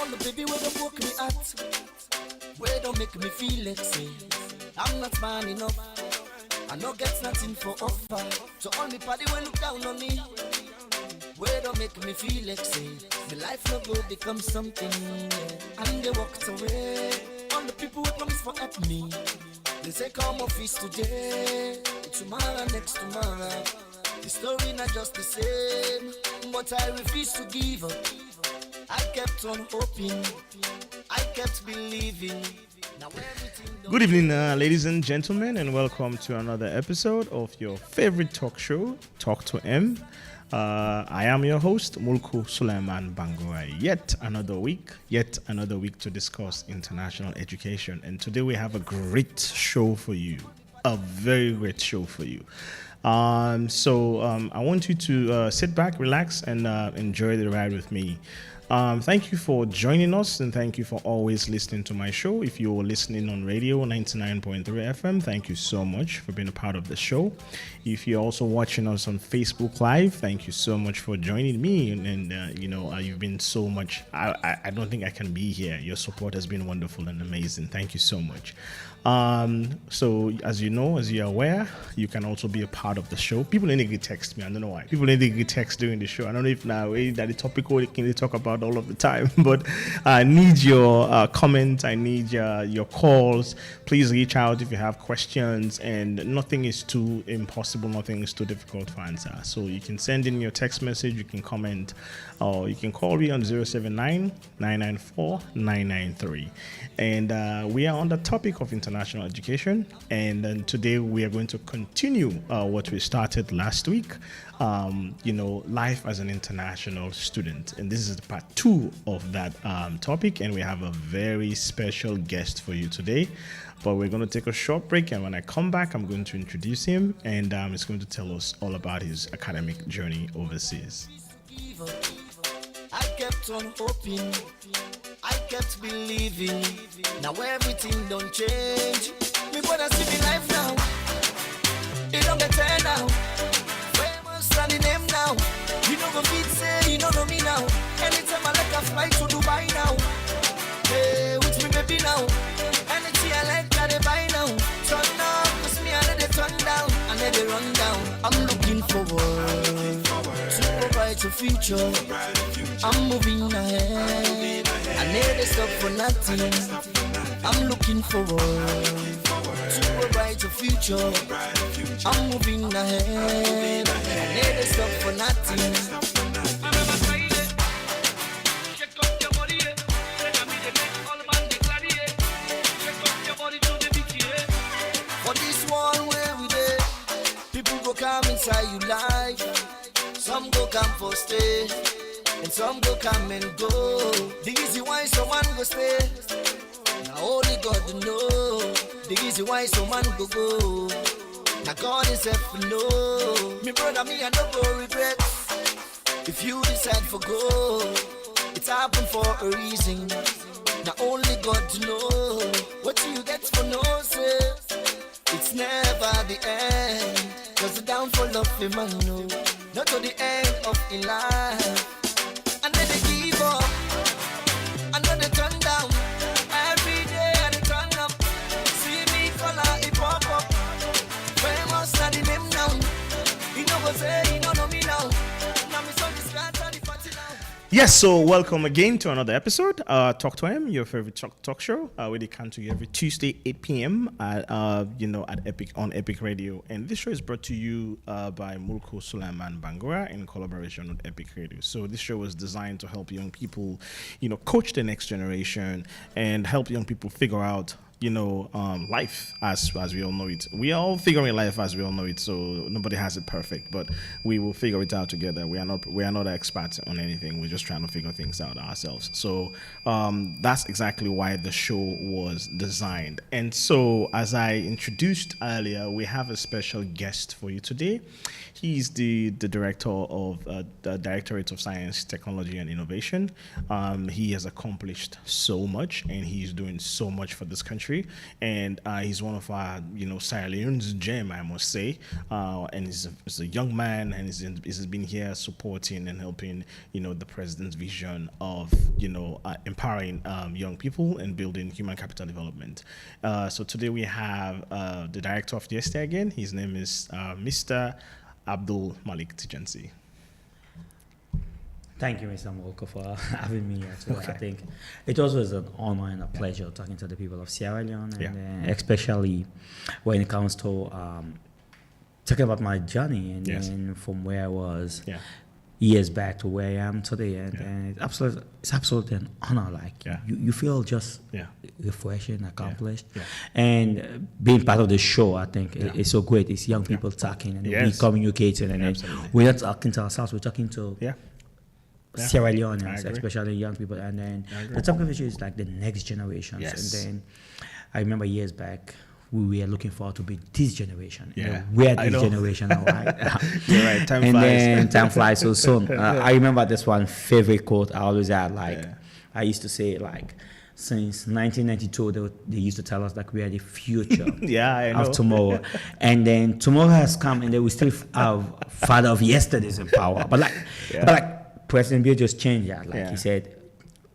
All the baby where don't woke me at, where don't make me feel like say I'm not man enough. I no get nothing for offer. So all me party will look down on me, where don't make me feel like say my life no go become something. And they walked away. All the people who promise for help me, they say come office today, tomorrow, next tomorrow. The story not just the same, but I refuse to give up. I kept on hoping, I kept believing. Now everything Good evening, ladies and gentlemen, and welcome to another episode of your favorite talk show, Talk to M. I am your host, Mulku Suleiman Bangura. Yet another week to discuss international education. And today we have a great show for you, a very great show for you. I want you to sit back, relax, and enjoy the ride with me. Thank you for joining us, and thank you for always listening to my show. If you're listening on radio 99.3 FM, thank you so much for being a part of the show. If you're also watching us on Facebook Live, thank you so much for joining me. You've been so much. I don't think I can be here. Your support has been wonderful and amazing. Thank you so much. So as you're aware, you can also be a part of the show. People need to text me. I don't know why. People need to get text during the show. I don't know if now that the topic we can talk about all of the time, but I need your comments. I need your calls. Please reach out if you have questions, and nothing is too impossible. Nothing is too difficult to answer. So you can send in your text message. You can comment, or you can call me on 079-994-993. And we are on the topic of international education, and then today we are going to continue what we started last week, life as an international student. And this is part 2 of that topic, and we have a very special guest for you today. But we're going to take a short break, and when I come back, I'm going to introduce him, and he's going to tell us all about his academic journey overseas. I kept on hoping, I kept believing. Now everything don't change. Me brother see me life now. It don't better now. Famous and the name now. You know go fit say you don't know me now. Anytime I like a fly to Dubai now. Hey, with me baby now. Anything I like I buy now. Turn up, cause me I let it turn down. I let it run down. I'm looking forward to a brighter future. I'm moving ahead. I never stop for nothing. I'm looking forward to a brighter future. I'm moving ahead. I never stop for nothing. For this one where we dey, people go come inside you like. Some go come for stay, and some go come and go. The easy why someone go stay. Now only God know. The easy why someone go go. Now God himself know. Me brother, me I don't go regret. If you decide for go, it's happened for a reason. Now only God to know. What you get for no say. It's never the end. Cause the downfall of a man know. Not to the end of in life. And then they give up. And then they turn down. Every day and they turn up. See me color, it pop up. Famous na the name now. You know what say, you know me now. Now me son is glad to the party now. Yes, so welcome again to another episode. Talk to Him, your favorite talk show. We come to you every Tuesday, 8 p.m. at Epic on Epic Radio, and this show is brought to you by Mulku Suleiman Bangura in collaboration with Epic Radio. So this show was designed to help young people, coach the next generation and help young people figure out life as we all know it. We are all figuring life as we all know it, so nobody has it perfect, but we will figure it out together. We are not experts on anything. We're just trying to figure things out ourselves. So that's exactly why the show was designed. And so, as I introduced earlier, we have a special guest for you today. He's the director of the Directorate of Science, Technology, and Innovation. He has accomplished so much, and he's doing so much for this country. country, and he's one of our, Sierra Leone's gem, I must say. And he's a young man, and he's been here supporting and helping, the president's vision of, empowering young people and building human capital development. So today we have the director of DSTI again. His name is Mr. Abdul Malik Tejan-Sie. Thank you, Mr. Molko, for having me here today. Okay. I think it also is an honor and a pleasure talking to the people of Sierra Leone, and especially when it comes to talking about my journey and then from where I was years back to where I am today. And it's absolutely an honor. Like you feel just refreshing, accomplished, and being part of the show. I think it's so great. It's young people talking and we communicating, and we're not talking to ourselves. We're talking to Sierra Leoneans, especially young people, and then the top of issue is like the next generations. And then I remember years back we were looking forward to be this generation. We're this generation now, right? You're right. Time and flies. Then time flies so soon. I remember this one favorite quote I always had. I used to say since 1992 they used to tell us that we are the future of tomorrow, and then tomorrow has come, and then we still have father of yesterdays in power. But President Bill just changed that. He said,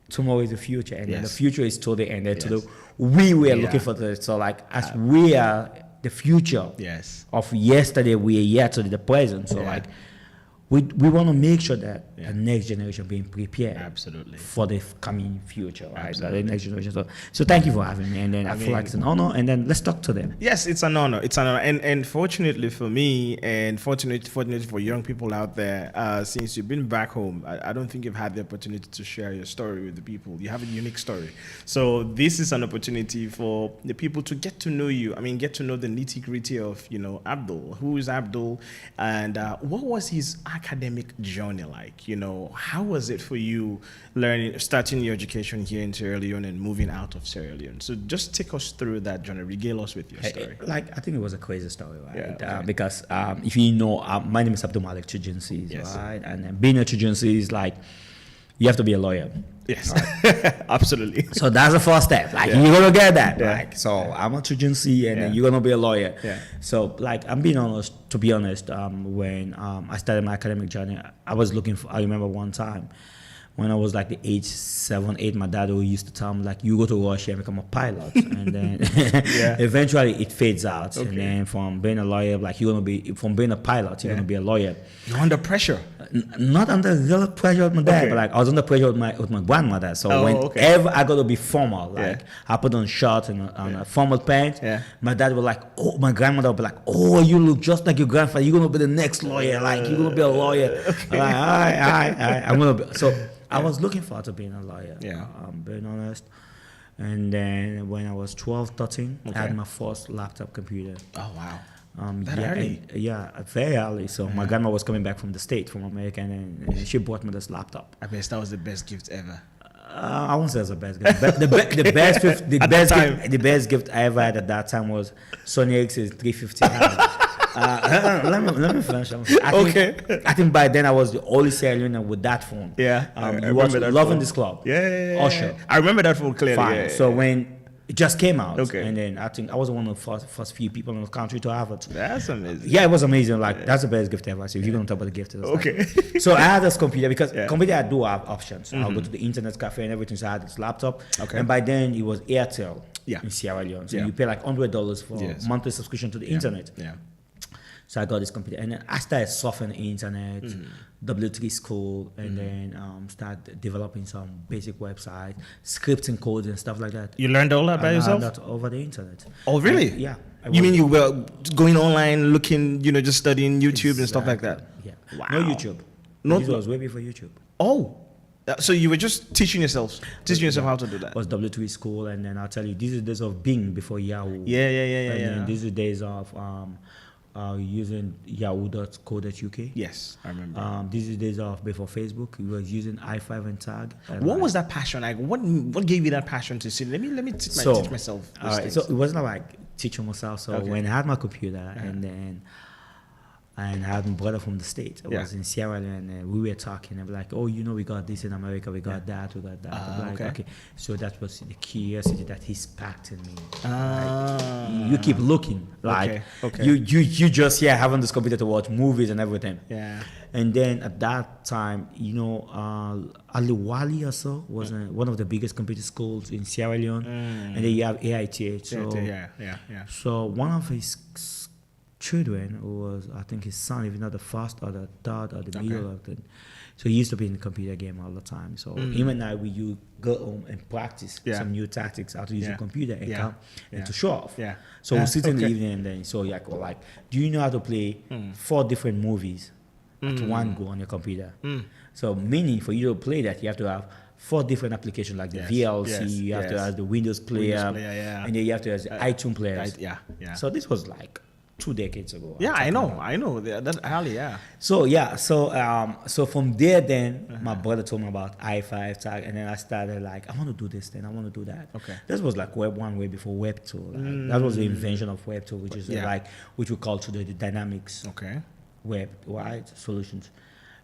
tomorrow is the future, and then the future is to the end. And we were looking for this. So as we are the future of yesterday, we are here to the present. So we want to make sure that the next generation being prepared for the coming future, right? So the next generation. So thank you for having me, and then I feel like it's an honor, and then let's talk to them. Yes, it's an honor. And fortunately for me, and fortunately for young people out there, since you've been back home, I don't think you've had the opportunity to share your story with the people. You have a unique story. So this is an opportunity for the people to get to know you. I mean, get to know the nitty-gritty of, Abdul. Who is Abdul, and what was his academic journey like? How was it for you starting your education here in Sierra Leone and moving out of Sierra Leone? So just take us through that journey. Regale us with your story. I think it was a crazy story, right? Because if you know, my name is Abdul Malik Tejan-Sie, right? And being a Tejan-Sie is you have to be a lawyer. Yes, right? Absolutely. So that's the first step. You're gonna get that. So I'm a Tejan-Sie, and then you're gonna be a lawyer. So I'm being honest. To be honest, when I started my academic journey, I was looking for. I remember one time when I was the age 7, 8, my dad used to tell me you go to Russia and become a pilot, and then eventually it fades out. And then from being a lawyer, you're gonna be from being a pilot, you're gonna be a lawyer. You're under pressure. Not under real pressure with my dad, but I was under pressure with my grandmother. So whenever I got to be formal, I put on shorts and on a formal pants, my dad was my grandmother would be oh, you look just like your grandfather. You're gonna be the next lawyer. You're gonna be a lawyer. All right. I'm gonna be. So I was looking forward to being a lawyer. I'm being honest. And then when I was 12, 13, I had my first laptop computer. Oh wow. Early? Very early. So my grandma was coming back from the States, from America, and she bought me this laptop. I guess that was the best gift ever. I won't say it's the best gift. But the best gift I ever had at that time was Sony Ericsson's 350. Let me finish. I think by then I was the only Sierra Leonean with that phone. You watched Loving This Club. Usher. I remember that phone clearly. Fine. So when it just came out, and then I think I was one of the first few people in the country to have it. That's amazing. Yeah, it was amazing. That's the best gift ever. So if you're going to talk about the gift, so I had this computer because computer I do have options. I'll go to the internet cafe and everything. So I had this laptop, and by then it was Airtel in Sierra Leone. So you pay $100 for monthly subscription to the internet. So I got this computer, and then I started surfing the internet, W3 school, and then started developing some basic websites, scripting codes and stuff like that. You learned all that by yourself? I learned that over the internet. Oh, really? Yeah. You mean you were going online, looking, just studying YouTube and stuff like that? Yeah. Wow. No YouTube. This was way before YouTube. Oh. So you were just teaching yourself how to do that? It was W3 school, and then I'll tell you, this is days of Bing before Yahoo. Yeah. And these are days of using yahoo.co.uk. Yes, I remember. These are days of before Facebook. We was using i5 and Tag. And what was that passion like? What gave you that passion to see? Let me teach myself. So it wasn't teaching myself. So when I had my computer, and then and I had my brother from the States. I was in Sierra Leone, and we were talking. And like, oh, we got this in America, we got that, we got that. I'm like, okay. So that was the curiosity that he sparked in me. Like, you keep looking, like you just having this computer to watch movies and everything. Yeah. And then at that time, Aliwali also was one of the biggest computer schools in Sierra Leone, and then you have AITH. So one of his children, who was, I think, his son, if not the first or the third or the middle of the, so he used to be in the computer game all the time. So him and I, we go home and practice some new tactics, how to use a computer and come and to show off. Yeah. So we sit in the evening and then like, do you know how to play 4 different movies at one go on your computer? So meaning for you to play that, you have to have 4 different applications like the VLC, you have to have the Windows player, and then you have to have the iTunes players. So this was like 2 decades ago. Yeah, I know. That's early, So from there, then my brother told me about i5 tag, and then I started like, I want to do this, then I want to do that. Okay. This was like Web 1 way before Web 2. Like, that was the invention of Web 2, which is which we call today the dynamics. Web, right? Solutions.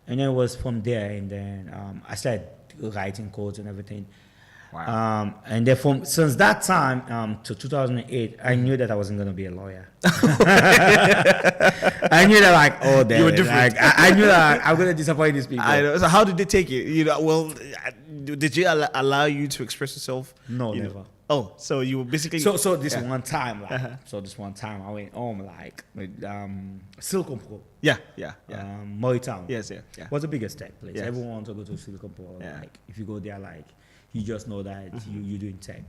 And then it was from there, and then I started writing codes and everything. Wow. And then since that time to 2008, I knew that I wasn't going to be a lawyer. I knew that, like, you were different. Like, I knew that I'm going to disappoint these people. I know. So how did they take it? Did you allow you to express yourself? No, never. Oh, so you were basically... So this one time, I went home, like, with Silicon Pro. Moritown. Yes. What's the biggest tech place? Yes. Everyone wants to go to Silicon Pro. Like, if you go there, like, you just know that you're doing tech.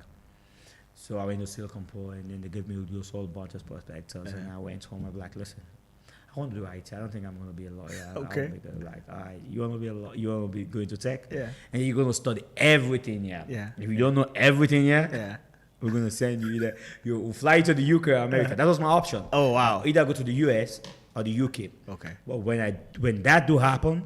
So I went to Silicon Pro, and then they gave me those whole bunch of prospectors, and I went home. I was like, listen, I want to do IT. I don't think I'm going to be a lawyer. Okay. Like, all right, you want to be you want to be going to tech? Yeah. And you're going to study everything here. Yeah. If you don't know everything here, we're going to send you either you fly to the UK or America. That was my option. Oh, wow. Either go to the US or the UK. Okay. But when that do happen,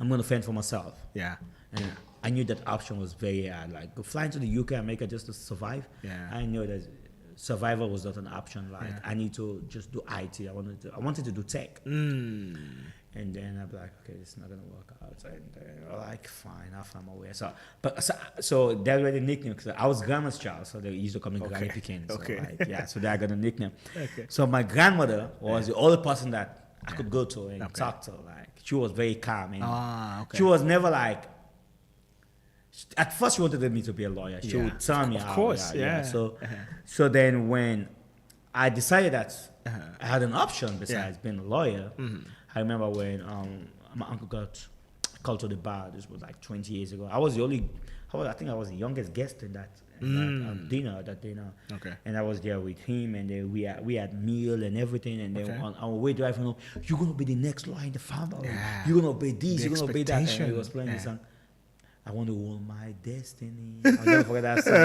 I'm going to fend for myself. Yeah. And I knew that option was very hard. Like, flying to the UK, America just to survive. Yeah. I knew that survival was not an option. Like, I need to just do IT. I wanted to do tech. And then I'd be like, okay, it's not gonna work out. And then like, fine, I'll find my way. So that's where the nickname. Because I was grandma's child, so they used to call me Granny Pickens. So so they got a nickname. So my grandmother was the only person that I could go to and talk to. Like, she was very calm. And she was never like. At first, she wanted me to be a lawyer. She would tell me, of course, So then, when I decided that I had an option besides being a lawyer, I remember when my uncle got called to the bar. This was like 20 years ago. I think I was the youngest guest in that dinner. Okay. And I was there with him, and then we had meal and everything. And then on our way driving home, you're gonna be the next lawyer in the family. You're gonna obey this. You're gonna obey that. And he was playing this song. I want to own my destiny. I'll never forget that song.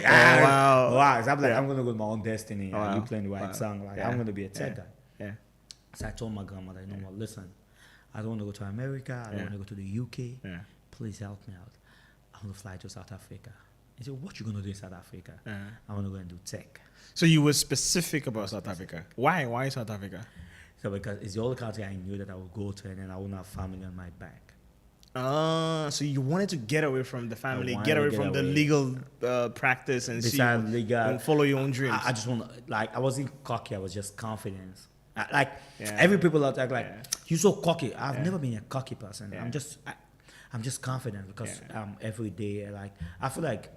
Wow. So I'm like, I'm going to go with my own destiny. You playing the right song. Like, I'm going to be a tech guy. Yeah. So I told my grandmother, listen, I don't want to go to America. I don't want to go to the UK. Yeah. Please help me out. I want to fly to South Africa. He said, what you going to do in South Africa? I want to go and do tech. So you were specific about South Africa. Why? Why South Africa? So because it's the only country I knew that I would go to, and then I wouldn't have family on my back. So you wanted to get away from the family, get away from the legal practice and and follow your own dreams. I just want to, like, I wasn't cocky. I was just confident. Every people out there, like, you're so cocky. I've never been a cocky person. I'm just confident because every day, like, I feel like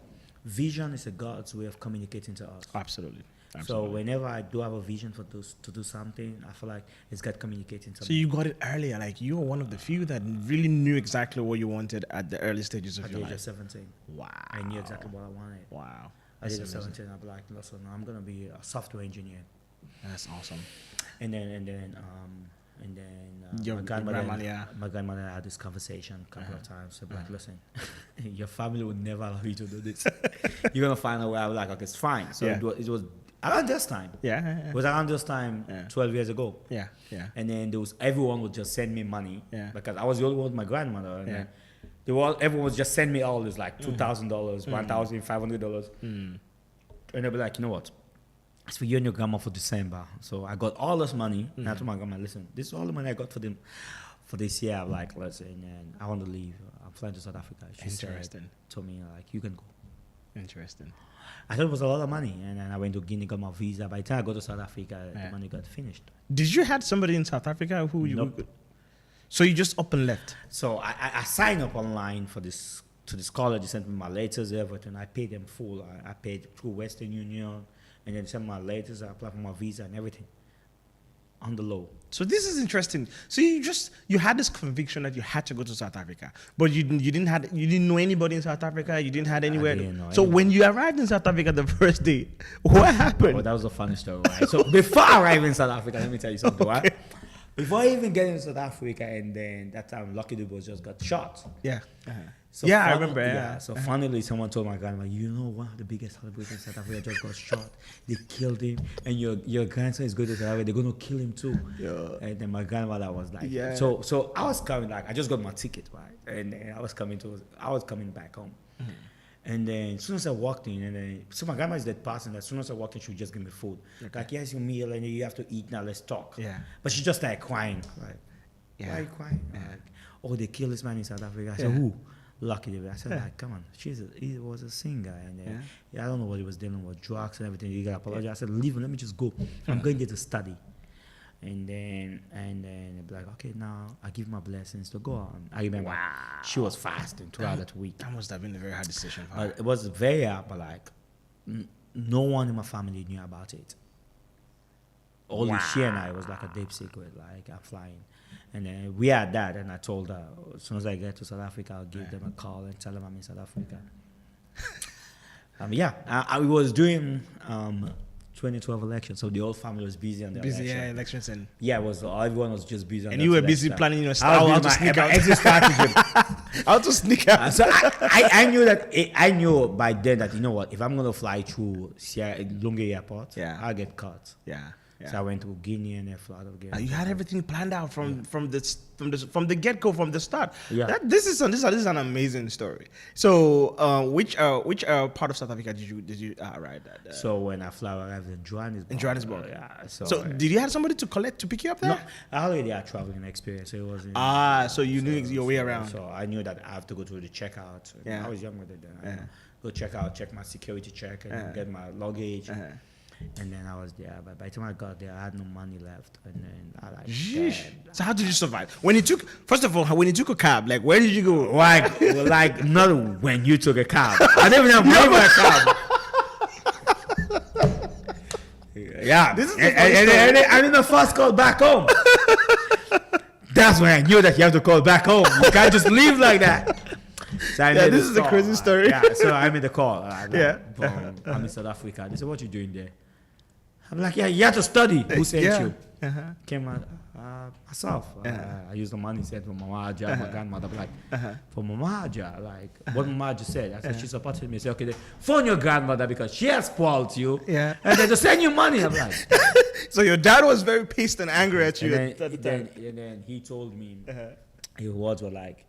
vision is a God's way of communicating to us. Absolutely. So whenever I do have a vision to do something, I feel like it's got communicating to me. So you got it earlier. Like, you were one of the few that really knew exactly what you wanted at the early stages of your life. At the age of 17. Wow. I knew exactly what I wanted. Wow. At the age of 17, I'd be like, listen, I'm going to be a software engineer. That's awesome. And then my grandmother had this conversation a couple of times. So like, listen, your family would never allow you to do this. You're going to find a way. I was like, okay, it's fine. So it was around this time. It was around this time 12 years ago. And then everyone would just send me money because I was the only one with my grandmother. And everyone would just send me all this, like $2,000, $1,500. And they'd be like, you know what? it's for you and your grandma for December. So I got all this money. And I told my grandma, listen, this is all the money I got for this year. I'm like, listen, and I want to leave. I'm flying to South Africa. She told me, like, you can go. Interesting. I thought it was a lot of money. And then I went to Guinea, got my visa. By the time I got to South Africa, the money got finished. Did you had somebody in South Africa who you... Nope. So you just up and left? So I signed up online for this to this college. They sent me my letters, everything. I paid them full. I paid through Western Union. And then sent my letters. I applied for my visa and everything. On the low. So this is interesting. So you had this conviction that you had to go to South Africa, but you didn't know anybody in South Africa. You didn't have anywhere. So when you arrived in South Africa the first day, what happened? Oh, that was a funny story, right? So before I arrived in South Africa, let me tell you something, right? Before I even get into South Africa, and then that time Lucky Dube just got shot. Yeah. So I remember. Yeah. So finally, someone told my grandma, you know, one of the biggest celebrities in South Africa just got shot. They killed him, and your grandson is going to South Africa. They're going to kill him too. Yeah. And then my grandmother was like, yeah. So I was coming, like, I just got my ticket, right? And then I was coming back home. Mm-hmm. And then as soon as I walked in, and then so my grandma is that person that as soon as I walked in, she would just give me food. Okay. Like, here's your meal, and you have to eat now. Let's talk. Yeah. But she just started crying. Like, why are you crying? Yeah. Like, oh, they killed this man in South Africa. I said, who? Lucky Dube. I said, like, come on. He was a singer, and I don't know what he was dealing with, drugs and everything. You gotta apologize. I said, leave him. Let me just go. I'm going there to study. And then they'd be like, okay, now I give my blessings to go on. I remember she was fasting throughout that week. That must have been a very hard decision for her. It was very hard, but like no one in my family knew about it. Only she and I. It was like a deep secret. Like, I'm flying. And then we had that, and I told her, as soon as I get to South Africa, I'll give them a call and tell them I'm in South Africa. I was doing 2012 election, so the whole family was busy on the election. Elections and everyone was just busy. And you were busy planning your style. How to sneak out. Exit strategy. How to sneak out. So I knew by then that, you know what, if I'm gonna fly through Sierra Leone Airport, I'll get caught. Yeah. So I went to Guinea and then flew out of Guinea. You had everything planned out from the get go, from the start. Yeah. This is an amazing story. So which part of South Africa did you arrive at? So when I arrived in Johannesburg. In Johannesburg. Yeah. So did you have somebody to pick you up there? No, I already had traveling experience. So it wasn't. So you knew your way around. So I knew that I have to go to the checkout. Yeah. I was younger than that. Go check my security check, and get my luggage. And then I was there, but by the time I got there, I had no money left, and then I like. So how did you survive? When you took a cab, like, where did you go? Like not when you took a cab. I didn't even have money for a cab. Yeah, this is and then the first call back home. That's when I knew that you have to call back home. You can't just leave like that. So this is a crazy story. So I made the call. I'm in South Africa. They said, "What you doing there?" I'm like, you have to study. Who sent you? Came out myself. I used the money sent from Mama Aja, my grandmother. Like, for Mama Aja, like what Mama Aja said. I said, she supported me. I said, okay, phone your grandmother because she has spoiled you. Yeah. And they just send you money. I'm like. So your dad was very pissed and angry at you. And then he told me. His words were like,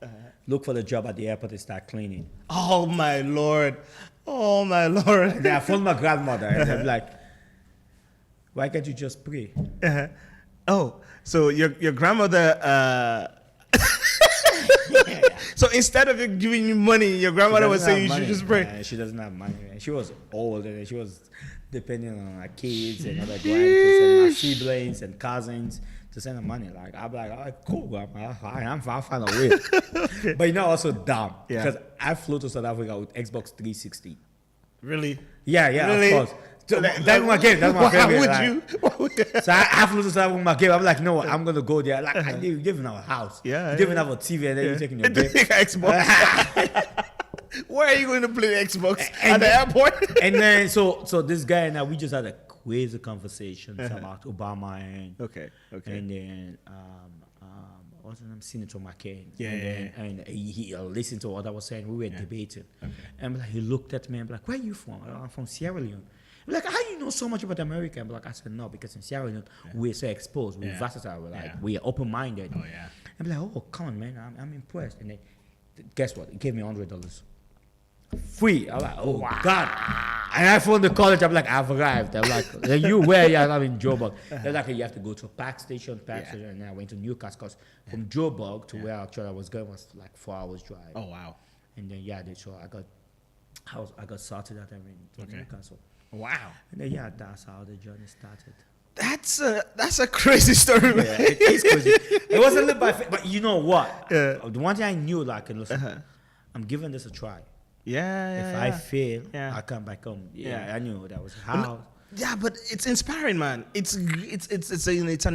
look for the job at the airport and start cleaning. Oh, my Lord. And then I phoned my grandmother and I'm like, why can't you just pray? Oh, so your grandmother... So instead of giving you money, your grandmother was saying you should just pray. She doesn't have money. She was old and she was depending on her kids and other grandkids and my siblings and cousins to send her money. Like, I'm like, all right, cool, grandma. I'll find a way. Okay. But also dumb. Because I flew to South Africa with Xbox 360. Really? Yeah, really? Of course. So that's my game. That's my favorite. Why would you? So I flew to South Africa with my game. I'm like, no, I'm going to go there. Like, I didn't even have a house. Yeah. You didn't even have a TV and then you're taking your game. Xbox. Where are you going to play Xbox? At the airport? And then, so this guy and I, we just had a crazy conversation about Obama and... Okay. And then... what's his name? Senator McCain. And he listened to what I was saying. We were debating. Okay. And like, he looked at me and like, where are you from? I'm from Sierra Leone. I'm like, how do you know so much about America? I'm like, I said, no, because in Sierra Leone, we're so exposed. We're versatile. We're like, we're open-minded. Oh, yeah. I'm like, oh, come on, man. I'm impressed. And then, guess what? He gave me $100. Free. I'm like, oh, wow. God. And I phoned the college. I'm like, I've arrived. I'm like, you where? Yeah, I'm in Joburg. They're like, you have to go to a Park Station. And then I went to Newcastle because from Joburg to where actually I was going was like 4 hours drive. Oh wow. And then so I got sorted out in Newcastle. Wow. And then that's how the journey started. That's a crazy story, man. Yeah, it is crazy. It wasn't lit by faith, but you know what? The one thing I knew, like, listen, I'm giving this a try. Yeah. If I fail, I come back home. Yeah, I knew that was how. Yeah, but it's inspiring, man. It's an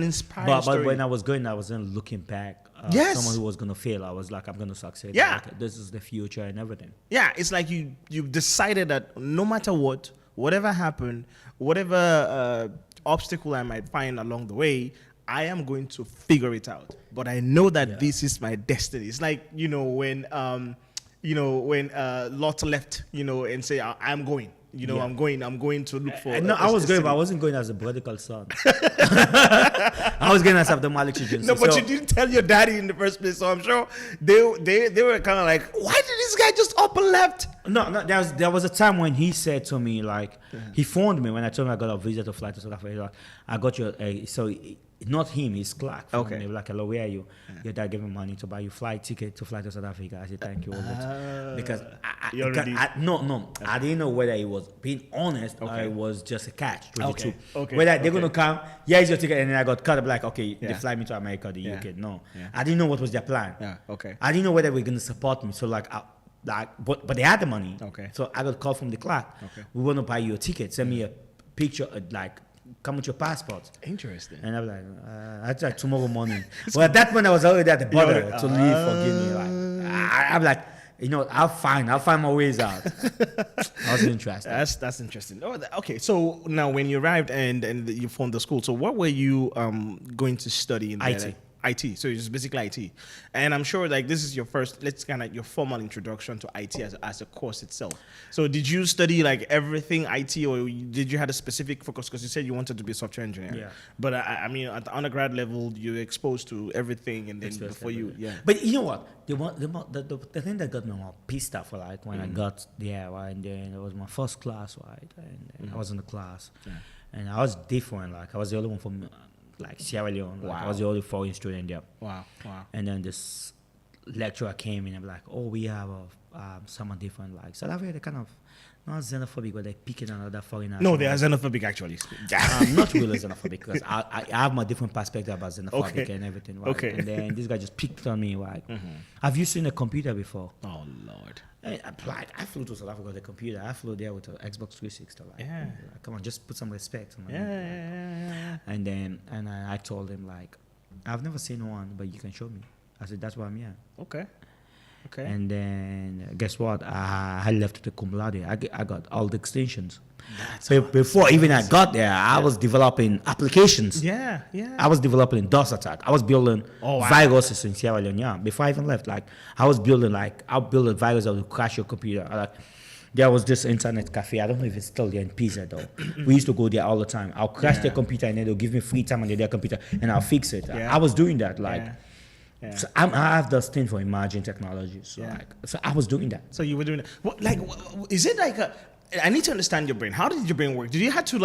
inspiring story. But when I was going, I wasn't looking back. Yes. Someone who was gonna fail, I was like, I'm gonna succeed. Yeah. Like, this is the future and everything. Yeah, it's like you've decided that no matter what, whatever happened, whatever obstacle I might find along the way, I am going to figure it out. But I know that this is my destiny. It's like, when Lot left, and say, I'm going. I'm going to look for. No, I was going, but I wasn't going as a prodigal son. I was going as Abdul Malik Tejan-Sie. No, but you didn't tell your daddy in the first place, so I'm sure they were kind of like, why did this guy just up and left? No, there was a time when he said to me, like, he phoned me when I told him I got a visa to fly to South Africa. Like, I got your, not him, his clerk. Okay. Me, like, hello, where are you? Your dad gave me money to buy you flight ticket to fly to South Africa. I said, thank you. Because I didn't know whether he was being honest or it was just a catch. Okay. Whether they're going to come, here's your ticket, and then I got cut up like, okay, they fly me to America or the UK. No. Yeah. I didn't know what was their plan. Yeah, okay. I didn't know whether they were going to support me. So, but they had the money. Okay. So I got called from the clerk. Okay. We want to buy you a ticket. Send me a picture, come with your passport. Interesting. And I'm like, that's like tomorrow morning. Well, at that point I was already at the border to leave. Forgive me. I'm like, I'll find my ways out. I was interested. That's interesting. Oh, okay. So now, when you arrived and you formed the school, so what were you going to study in IT. IT. So it's basically IT, and I'm sure like this is your first, your formal introduction to IT as a course itself. So did you study like everything IT, or did you have a specific focus? Because you said you wanted to be a software engineer. Yeah. But I mean, at the undergrad level, you're exposed to everything, and then before you, But you know what? The thing that got me more pissed off, like when I got there, right, and then it was my first class, right, and I was in the class, and I was different. Like I was the only one from like Sierra Leone. Like, I was the only foreign student there. Wow. And then this lecturer came in and like, oh, we have someone different. Like South Africa, they kind of not xenophobic, but they're picking another foreigner. No, they are xenophobic actually. Not really xenophobic because I have my different perspective about xenophobic and everything. Right? Okay. And then this guy just picked on me like, have you seen a computer before? Oh Lord. I flew to South Africa with a computer. I flew there with an Xbox 360. Like, come on, just put some respect on my name. And then I told him like, I've never seen one, but you can show me. I said that's why I'm here. Okay. And then guess what? I left with the cum laude. I got all the extensions. Before even I got there, I was developing applications. I was developing DOS attack. I was building viruses in Sierra Leone. Before I even left, like I was building I'll build a virus that will crash your computer. There was this internet cafe. I don't know if it's still there in Pisa though. We used to go there all the time. I'll crash their computer and then they'll give me free time on their computer and I'll fix it. I was doing that So I have this thing for emerging technologies. So I was doing that. So you were doing that. Is it like I need to understand your brain. How did your brain work? Did you have to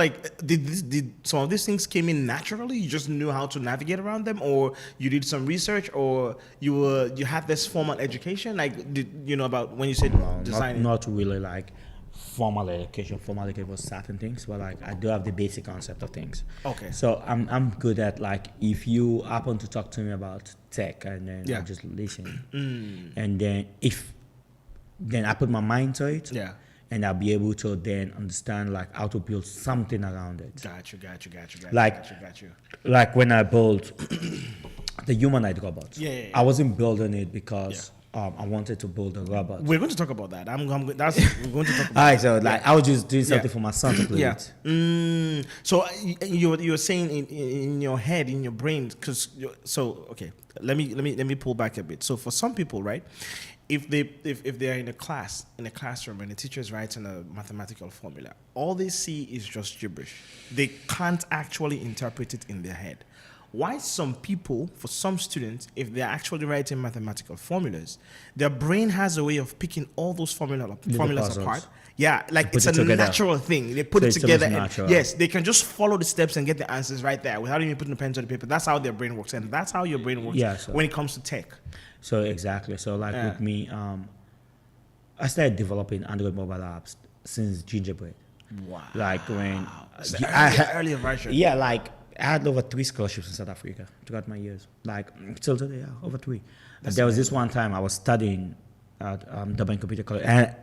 did some of these things came in naturally? You just knew how to navigate around them, or you did some research, or you had this formal education? Like, did you know about when you said designing? Not really like formal education. Formal education was certain things, but like I do have the basic concept of things. Okay. So I'm good at like if you happen to talk to me about tech and then I just listen, and then I put my mind to it. And I'll be able to then understand like how to build something around it. Got you. Like when I built the humanoid robot. I wasn't building it because I wanted to build a robot. We're going to talk about that. We're going to talk about that. All right, so like I was just doing something for my son to play with. So you were saying in your head, in your brain, let me pull back a bit. So for some people, right? If they are in a classroom and the teacher is writing a mathematical formula, all they see is just gibberish. They can't actually interpret it in their head. why some people, for some students, if they're actually writing mathematical formulas, their brain has a way of picking all those formulas puzzles. apart. Yeah, like Put it's it a together. natural thing. They put So it it's together. almost And natural. yes, they can just follow the steps and get the answers right there without even putting a pen to the paper. That's how their brain works. And that's how your brain works Yeah, so- when it comes to tech. So exactly. So like Yeah. with me, I started developing Android mobile apps since Gingerbread. Wow. Like when It's the earlier version. Yeah, like I had over 3 scholarships in South Africa throughout my years. Like till today, yeah, over 3. And there was this one time I was studying at Durban Computer College, and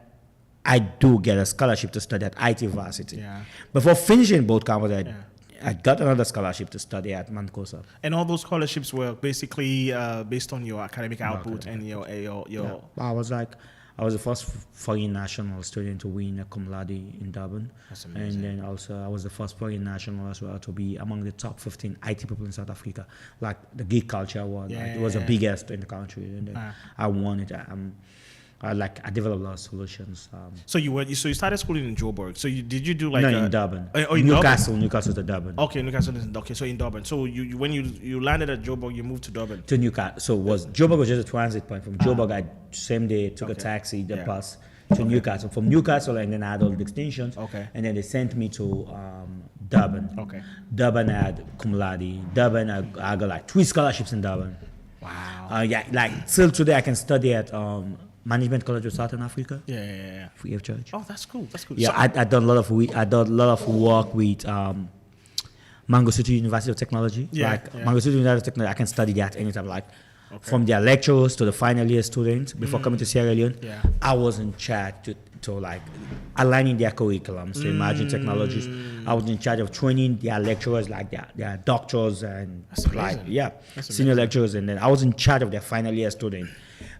I do get a scholarship to study at IT Varsity. Yeah. Before finishing both campuses, I got another scholarship to study at Mankosa. And all those scholarships were basically based on your academic output and your Yeah. I was the first foreign national student to win a cum laude in Durban. That's amazing. And then also I was the first foreign national as well to be among the top 15 IT people in South Africa. Like the Geek Culture Award. Like, it was the biggest in the country. And then I won it. I developed a lot of solutions. So you started schooling in Joburg. So did you do like in Durban. in Newcastle to Durban. Okay, Newcastle is okay. So in Durban. So you when you landed at Joburg, you moved to Durban. To Newcastle. So Joburg was just a transit point. From Joburg, I same day took a taxi, the bus to Newcastle. From Newcastle, and then I had all the extensions. Okay. And then they sent me to Durban. Okay. Durban I had cum laude. Durban I got like 3 scholarships in Durban. Wow. Yeah, like till today I can study at Management College of Southern Africa. Yeah. Free of charge. Oh, that's cool. That's cool. Yeah, So, I done a lot of work with Mango City University of Technology. Mango City University of Technology, I can study that anytime. Like from their lecturers to the final year students. Before coming to Sierra Leone, I was in charge to like aligning their curriculums to emerging technologies. I was in charge of training their lecturers, like their doctors and senior lecturers, and then I was in charge of their final year students.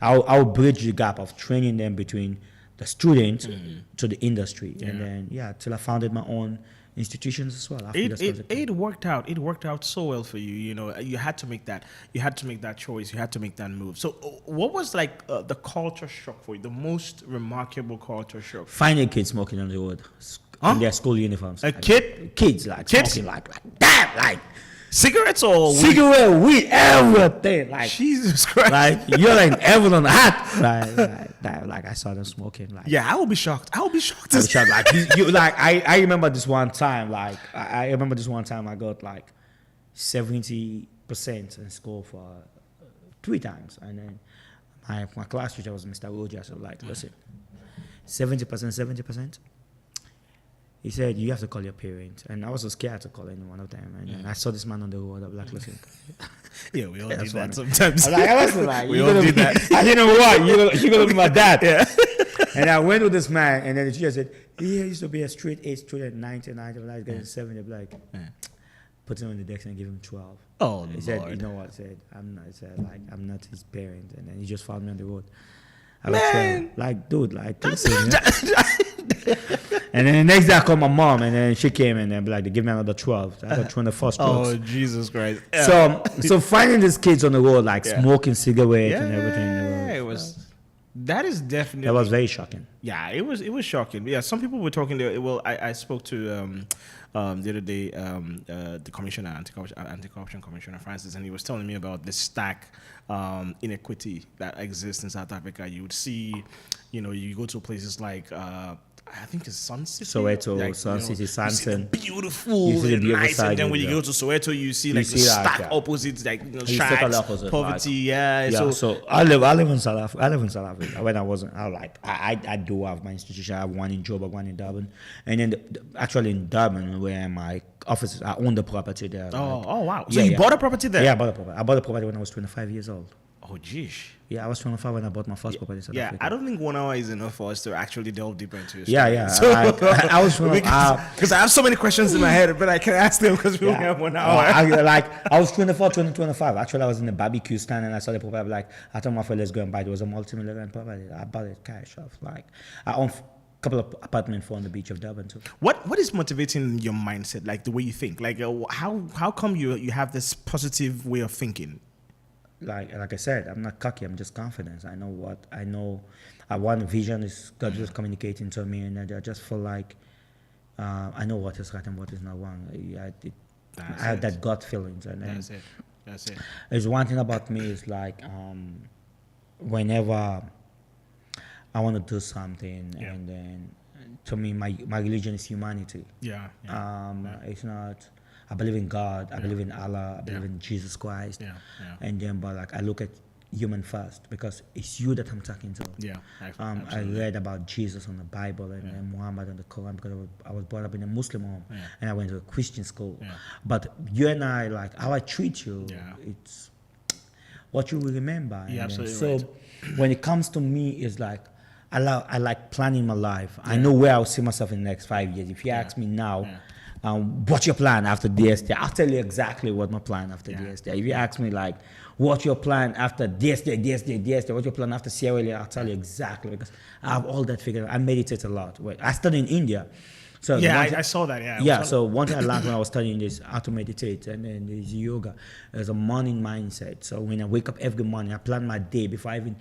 I'll bridge the gap of training them between the student to the industry, and then till I founded my own institutions as well. It worked out. It worked out so well for you. You know, you had to make that. You had to make that choice. You had to make that move. So, what was like the culture shock for you? The most remarkable culture shock? Finding kids smoking on the road in their school uniforms. Kids like smoking like that, like. Cigarettes or weed? Cigarette, weed, everything. Like Jesus Christ. Like you're like everyone on the hat. Like I saw them smoking. Like I would be shocked. I would be shocked. Like you like I remember this one time. Like I remember this one time I got like 70% in school for 3 times, and then my class teacher was Mr. Rogers. So like, listen, 70%. He said, you have to call your parents. And I was so scared to call any one of them. And I saw this man on the road. I'm like, listen. Yeah, we all do that sometimes. I was like, we all do that. I didn't know what. You're going to be my dad. Yeah. And I went with this man. And then the teacher said, he used to be a straight A student, 99, when I was getting 7. They'd be like, put him on the desk and give him 12. Oh, he said, you know what? I said, I'm not his parent. And then he just found me on the road. I was 12. Like, dude, like, listen. And then the next day I called my mom, and then she came and then they give me another 12. So I got 21st. Oh, Jesus Christ! Yeah. So finding these kids on the road like smoking cigarettes and everything. It was. That is definitely. That was very shocking. Yeah, it was shocking. Yeah, some people were talking. Well, I spoke to the other day the commissioner, anti-corruption commissioner Francis, and he was telling me about the stack inequity that exists in South Africa. You would see, you go to places like. I think it's Sun City. Soweto, Sun City, Santon. Beautiful, nice. And then when you go to Soweto, you see like the stark opposites, like strikes, poverty. So I live in South Africa. When I wasn't, I do have my institution. I have one in Joburg, one in Durban, and then actually in Durban, where my office is, I own the property there. Oh wow! So you bought a property there? Yeah, I bought a property. I bought a property when I was 25 years old. Oh, geez. Yeah, I was 25 when I bought my first property in South Africa. I don't think 1 hour is enough for us to actually delve deeper into it. Yeah. So, I was because I have so many questions in my head, but I can't ask them because we only have 1 hour. I was 24, 25. Actually, I was in the barbecue stand and I saw the property. I told my friend, let's go and buy it. It was a multi-million property. I bought it cash off. I own a couple of apartments on the beach of Durban too. What is motivating your mindset, like the way you think? Like how come you have this positive way of thinking? Like I said, I'm not cocky. I'm just confident. I know what I know. One vision is God just communicating to me, and I just feel like I know what is right and what is not wrong. I have that gut feelings, and then That's it. there's one thing about me is like whenever I want to do something, and then to me my religion is humanity. It's not. I believe in God. I believe in Allah. I believe in Jesus Christ. And then, but like I look at human first because it's you that I'm talking to. I read about Jesus on the Bible and then Muhammad on the Quran because I was brought up in a Muslim home and I went to a Christian school. But you and I, like how I treat you, it's what you will remember. So when it comes to me, it's like I like planning my life. I know where I'll see myself in the next 5 years. If you ask me now, what's your plan after DSTI? I'll tell you exactly what my plan after DSTI. If you ask me like, what's your plan after DSTI, what's your plan after Sierra Leone, I'll tell you exactly because I have all that figured out. I meditate a lot. I studied in India. So I saw that, So one thing I learned when I was studying this, how to meditate, and then there's yoga. There's a morning mindset. So when I wake up every morning, I plan my day before I even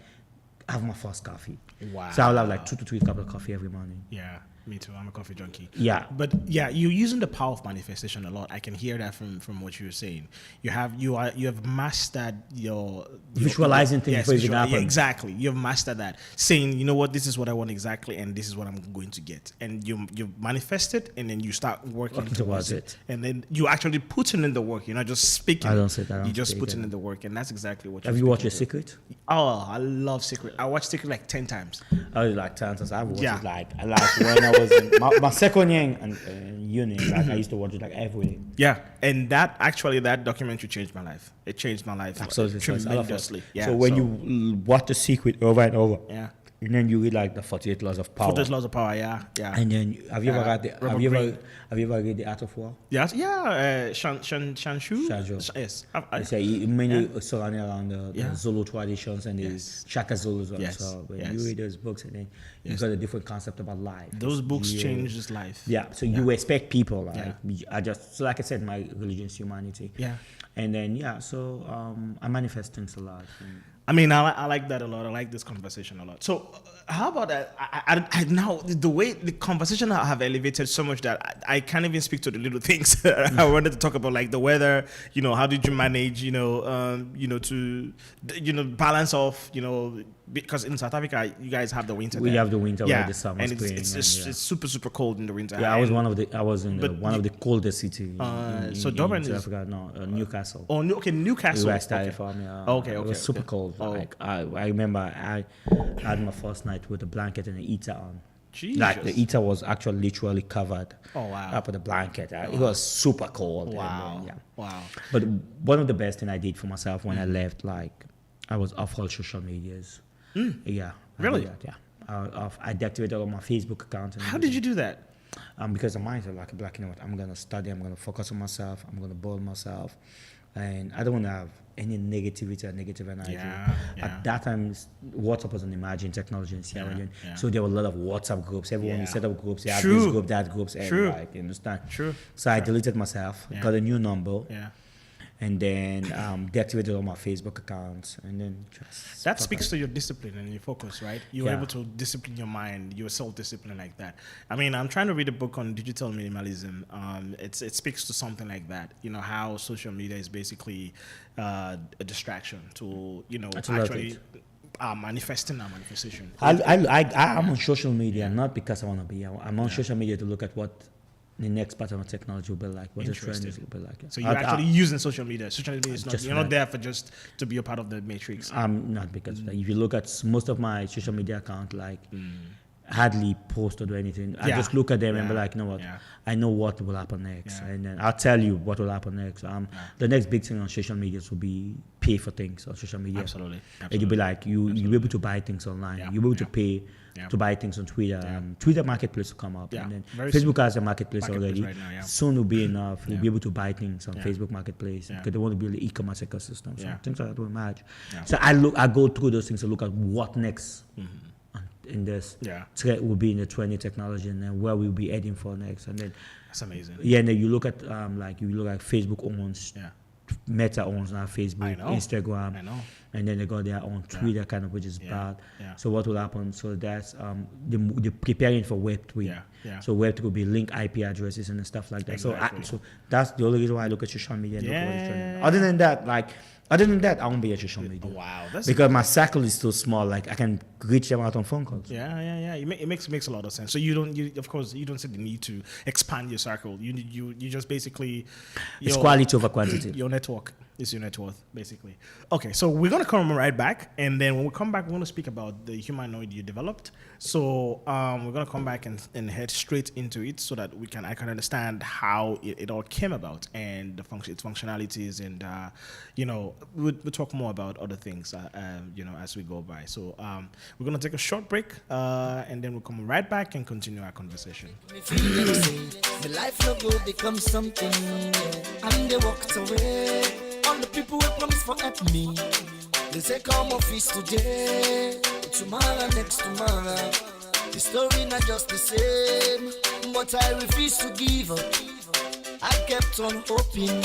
have my first coffee. Wow. So I'll have like 2 to 3 cups of coffee every morning. Yeah. Me too. I'm a coffee junkie. Yeah. But yeah, you're using the power of manifestation a lot. I can hear that from what you were saying. You have mastered your visualizing things before it even happens. Yeah, exactly. You've mastered that. Saying, you know what, this is what I want exactly, and this is what I'm going to get. And you manifest it, and then you start working towards it. And then you actually putting in the work. You're not just speaking. I don't say that. You're just putting in the work, and that's exactly what. Have you watched The Secret? Oh, I love Secret. I watched Secret like 10 times. I was like 10 times. I've watched it like when I was in my second year in uni. Like I used to watch it like every day. Yeah, and that documentary changed my life. It changed my life absolutely tremendously. Yeah. So when you watch The Secret over and over, and then you read like the 48 Laws of Power. 48 Laws of Power, yeah. And then have you ever read The Art of War? Yes, yeah. Shanshu. Yes. I say mainly surrounding around the Zulu traditions and the Shaka Zulus. So when you read those books, and then you got a different concept about life. Those books change his life. Yeah. So you expect people like like I said, my religion is humanity. Yeah. And then so I manifest things a lot. I mean, I like that a lot. I like this conversation a lot. So, how about that? I now the way the conversation have elevated so much that I can't even speak to the little things. I wanted to talk about like the weather. You know, how did you manage? To balance off. Because in South Africa, you guys have the winter. We have the winter, the summer, and spring, it's super cold in the winter. Yeah, I was in one of the coldest cities. So Durban in South Africa, Newcastle. Oh, Newcastle. Where I started from. Okay. It was super cold. Oh. Like I remember I had my first night with a blanket and a heater on. Jesus. Like the heater was actually literally covered. Oh wow! Up with a blanket. It was super cold. Wow. Wow. But one of the best thing I did for myself when I left, like I was off all social medias. Yeah. Really? I deactivated all my Facebook account. How did you do that? Because the mindset, like, you know what, I'm gonna study, I'm gonna focus on myself, I'm gonna build myself, and I don't want to have any negativity or negative energy. At that time, WhatsApp was an emerging technology in Sierra Leone, so there were a lot of WhatsApp groups. Everyone set up groups. They have this group, that groups, and like, you understand. So I deleted myself, got a new number. And then deactivated all my Facebook accounts, and then just that speaks to your discipline and your focus, right? You were able to discipline your mind. You were self-disciplined like that. I mean, I'm trying to read a book on digital minimalism. It speaks to something like that. You know, how social media is basically a distraction to actually manifesting our manifestation. I'm on social media not because I want to be. I'm on social media to look at what the next pattern of technology will be like, what the trend is will be like. So you're actually using social media. Social media is not, you're not there for just to be a part of the matrix. I'm not, because if you look at most of my social media account, like hardly post or do anything. I just look at them and be like, you know what, I know what will happen next. And then I'll tell you what will happen next. The next big thing on social media will be pay for things on social media. Absolutely. And you'll be like, you'll be able to buy things online. You'll be able to pay to buy things on Twitter. Twitter marketplace will come up. And then Facebook has a marketplace already. Right now, soon will be enough. You'll be able to buy things on Facebook marketplace because they want to build an e-commerce ecosystem. So things like that will match. So I go through those things to look at what next in this threat will be in the 20 technology, and then where we'll be heading for next. And then that's amazing. And then you look at Facebook owns Meta owns now Facebook, Instagram. I know. And then they got their own Twitter kind of, which is bad. Yeah. So what will happen? So that's the preparing for Web3. Yeah. So Web3 will be link IP addresses and stuff like that. Exactly. So that's the only reason why I look at social media. And look at what it's trending. Other than that, I won't be at social media. Wow, because my circle is so small. Like I can reach them out on phone calls. Yeah. It makes a lot of sense. So of course you don't see the need to expand your circle. You just basically it's quality over quantity. Your network is your net worth, basically. Okay, so we're gonna come right back, and then when we come back, we're gonna speak about the humanoid you developed. So we're gonna come back and head straight into it, so that I can understand how it all came about and its functionalities, and we'll talk more about other things, as we go by. So we're gonna take a short break, and then we'll come right back and continue our conversation. My life no go become something, and they walked away. All the people who promise for help me, they say come office today, tomorrow, next tomorrow. The story not just the same, but I refuse to give up. I kept on hoping,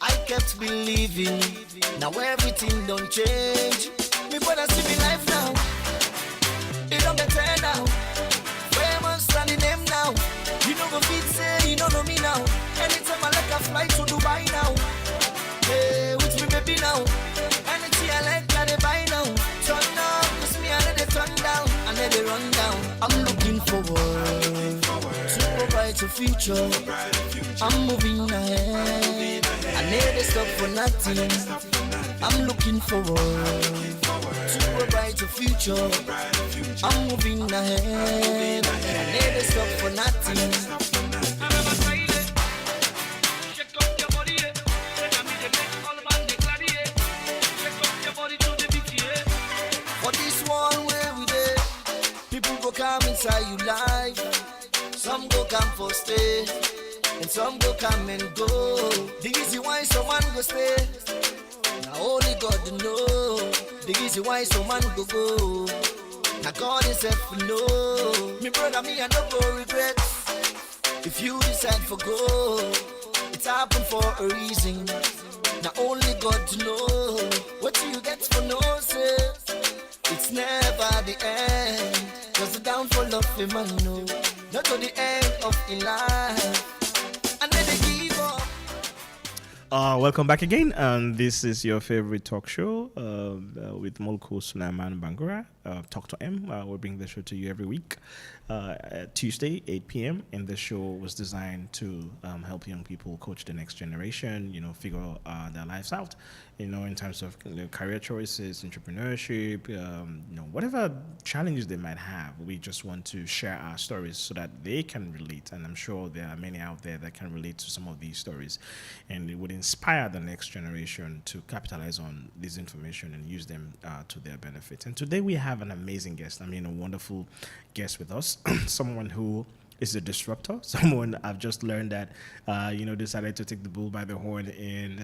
I kept believing. Now everything don't change. Me brother see me life now, it don't better now. Famous standing name now. You know go fit say you don't know me now. Anytime I like a fly to Dubai now. Hey, with me baby now. Anything I like, I they buy now. Turn up, cause me I let they turn down, and let they run down. I'm looking forward to a brighter future. I'm moving ahead. I never stop for nothing. I'm looking forward to a brighter future. I'm moving ahead. I never stop for nothing. Come inside you life. Some go come for stay, and some go come and go. The easy why someone go stay. Now only God know. The easy why someone go. Now God himself know. Me brother, me I no go regret. If you decide for go, it's happen for a reason. Now only God to know. What do you get for no say? It's never the end. Cause the downfall of a man, no, not to the end of a life. And then they give up. Welcome back again. This is your favorite talk show with Mulku Sulaiman Bangura. Talk to M. We bring the show to you every week, Tuesday, 8 p.m. And the show was designed to help young people coach the next generation, figure their lives out, in terms of career choices, entrepreneurship, whatever challenges they might have. We just want to share our stories so that they can relate. And I'm sure there are many out there that can relate to some of these stories. And it would inspire the next generation to capitalize on this information and use them to their benefit. And today we have an amazing guest. I mean, a wonderful guest with us, someone who is a disruptor, someone I've just learned that, decided to take the bull by the horn and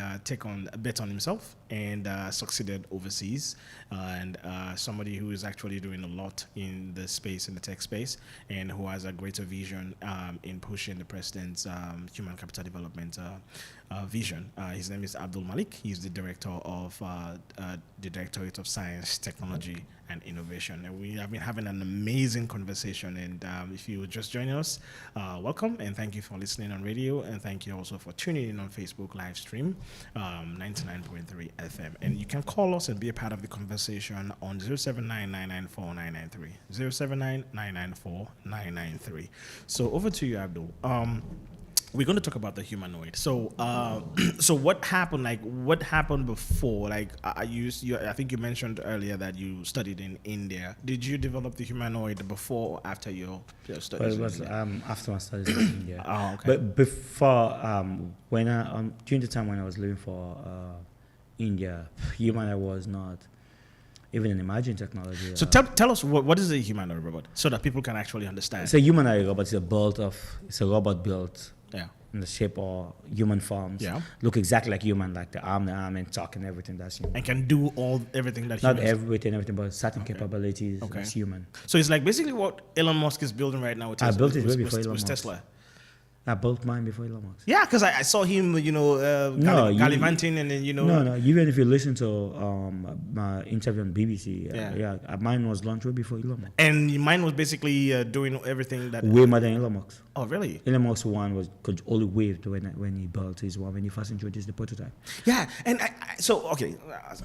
bet on himself and succeeded overseas, and somebody who is actually doing a lot in the space, in the tech space, and who has a greater vision in pushing the president's human capital development vision. His name is Abdul Malik. He's the director of the Directorate of Science, Technology, and Innovation. And we have been having an amazing conversation. And if you were just joining us, welcome, and thank you for listening on radio, and thank you also for tuning in on Facebook live stream, 99.3 FM. And you can call us and be a part of the conversation on 079-994-993, 079-994-993. So over to you, Abdul. We're going to talk about the humanoid. So, so what happened? Like, what happened before? Like, I think you mentioned earlier that you studied in India. Did you develop the humanoid before or after your studies? Well, it was after my studies in India. Oh, okay. But before, during the time when I was living for India, humanoid was not even an emerging technology. So tell us what is a humanoid robot, so that people can actually understand. It's a humanoid robot. It's a robot built. Yeah. In the shape or human forms. Yeah. Look exactly like human, like the arm and talk and everything that's human. And can do everything that not humans. everything, but certain capabilities as human. So it's like basically what Elon Musk is building right now with Tesla. I built it way before Elon Musk. Tesla. I built mine before Elon Musk. Yeah, because I saw him, gallivanting, and then No. Even if you listen to my interview on BBC, mine was launched way before Elon Musk. And mine was basically doing everything that way more than Elon Musk. Oh, really? Elon Musk's one could only wave when he built his one when he first introduced the prototype. Yeah, and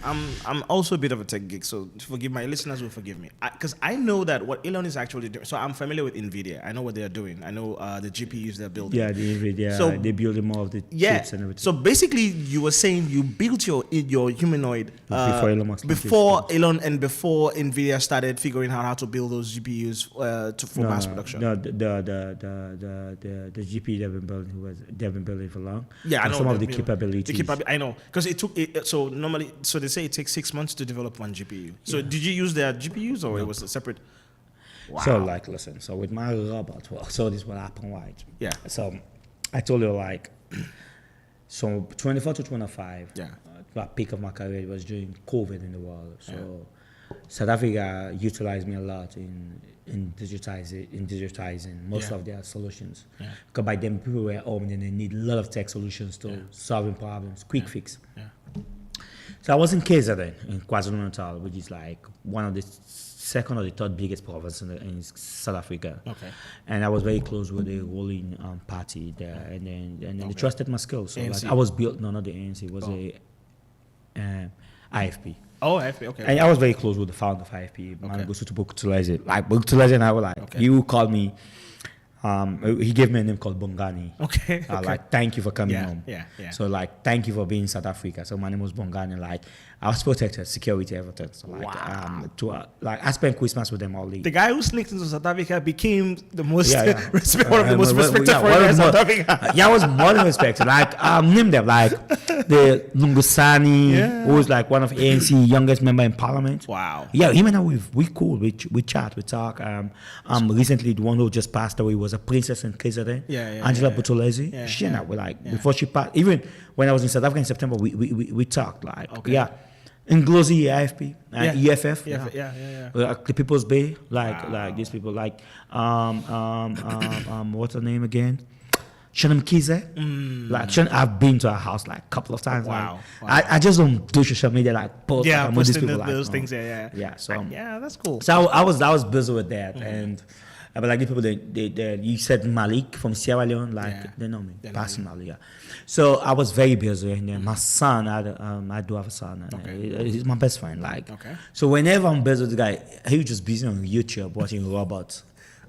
I'm also a bit of a tech geek, so forgive my listeners will forgive me, because I know that what Elon is actually doing. So I'm familiar with NVIDIA. I know what they are doing. I know the GPUs they're building. Yeah, the NVIDIA. So they building more of the chips and everything. So basically, you were saying you built your humanoid before Elon Musk. Before Elon and before NVIDIA started figuring out how to build those GPUs for mass production. No, the GPU they've been building for long. Yeah, I know some of the capabilities. I know, because it took it. So normally, so they say it takes 6 months to develop one GPU. So did you use their GPUs or it was a separate? Wow. So listen. So with my robot, so this is what happened, right? Yeah. So I told you so 24 to 25. Yeah. The peak of my career was during COVID in the world. So South Africa utilized me a lot in digitizing most of their solutions. Yeah. Because by then people were home and they need a lot of tech solutions to solving problems, quick fix. Yeah. So I was in KZN in KwaZulu-Natal, which is like one of the second or the third biggest province in South Africa. Okay. And I was very close with the ruling party there, and then they trusted my skills. So I was built. No, not the ANC. It was IFP. Oh, IFP. Okay. And I was very close with the founder of IFP. And I was like, he would call me. He gave me a name called Bongani. Okay. Thank you for coming home. Yeah. So thank you for being in South Africa. So my name was Bongani. I was protected, security, everything. So I spent Christmas with them all day. The guy who sneaked into South Africa became the most respected foreigner in South Africa. I was more than respected. Name them the Lungusani, who was one of ANC youngest member in parliament. Wow. Yeah, him and I we cool. We chat, we talk. Recently the one who just passed away was a princess in KZN. Angela Buthelezi. She and I were before she passed. Even when I was in South Africa in September, we talked Nglozi, IFP, EFF, the People's Bay, these people, what's her name again? Shannon Kize. I've been to her house a couple of times. Wow. I just don't do social media post. Posting those things. So that's cool. So I was busy with that, and but these people, you said Malik from Sierra Leone, they know me, personally. Yeah. So I was very busy, and then my son, I do have a son, and he's my best friend. So whenever I'm busy with the guy, he was just busy on YouTube watching robots.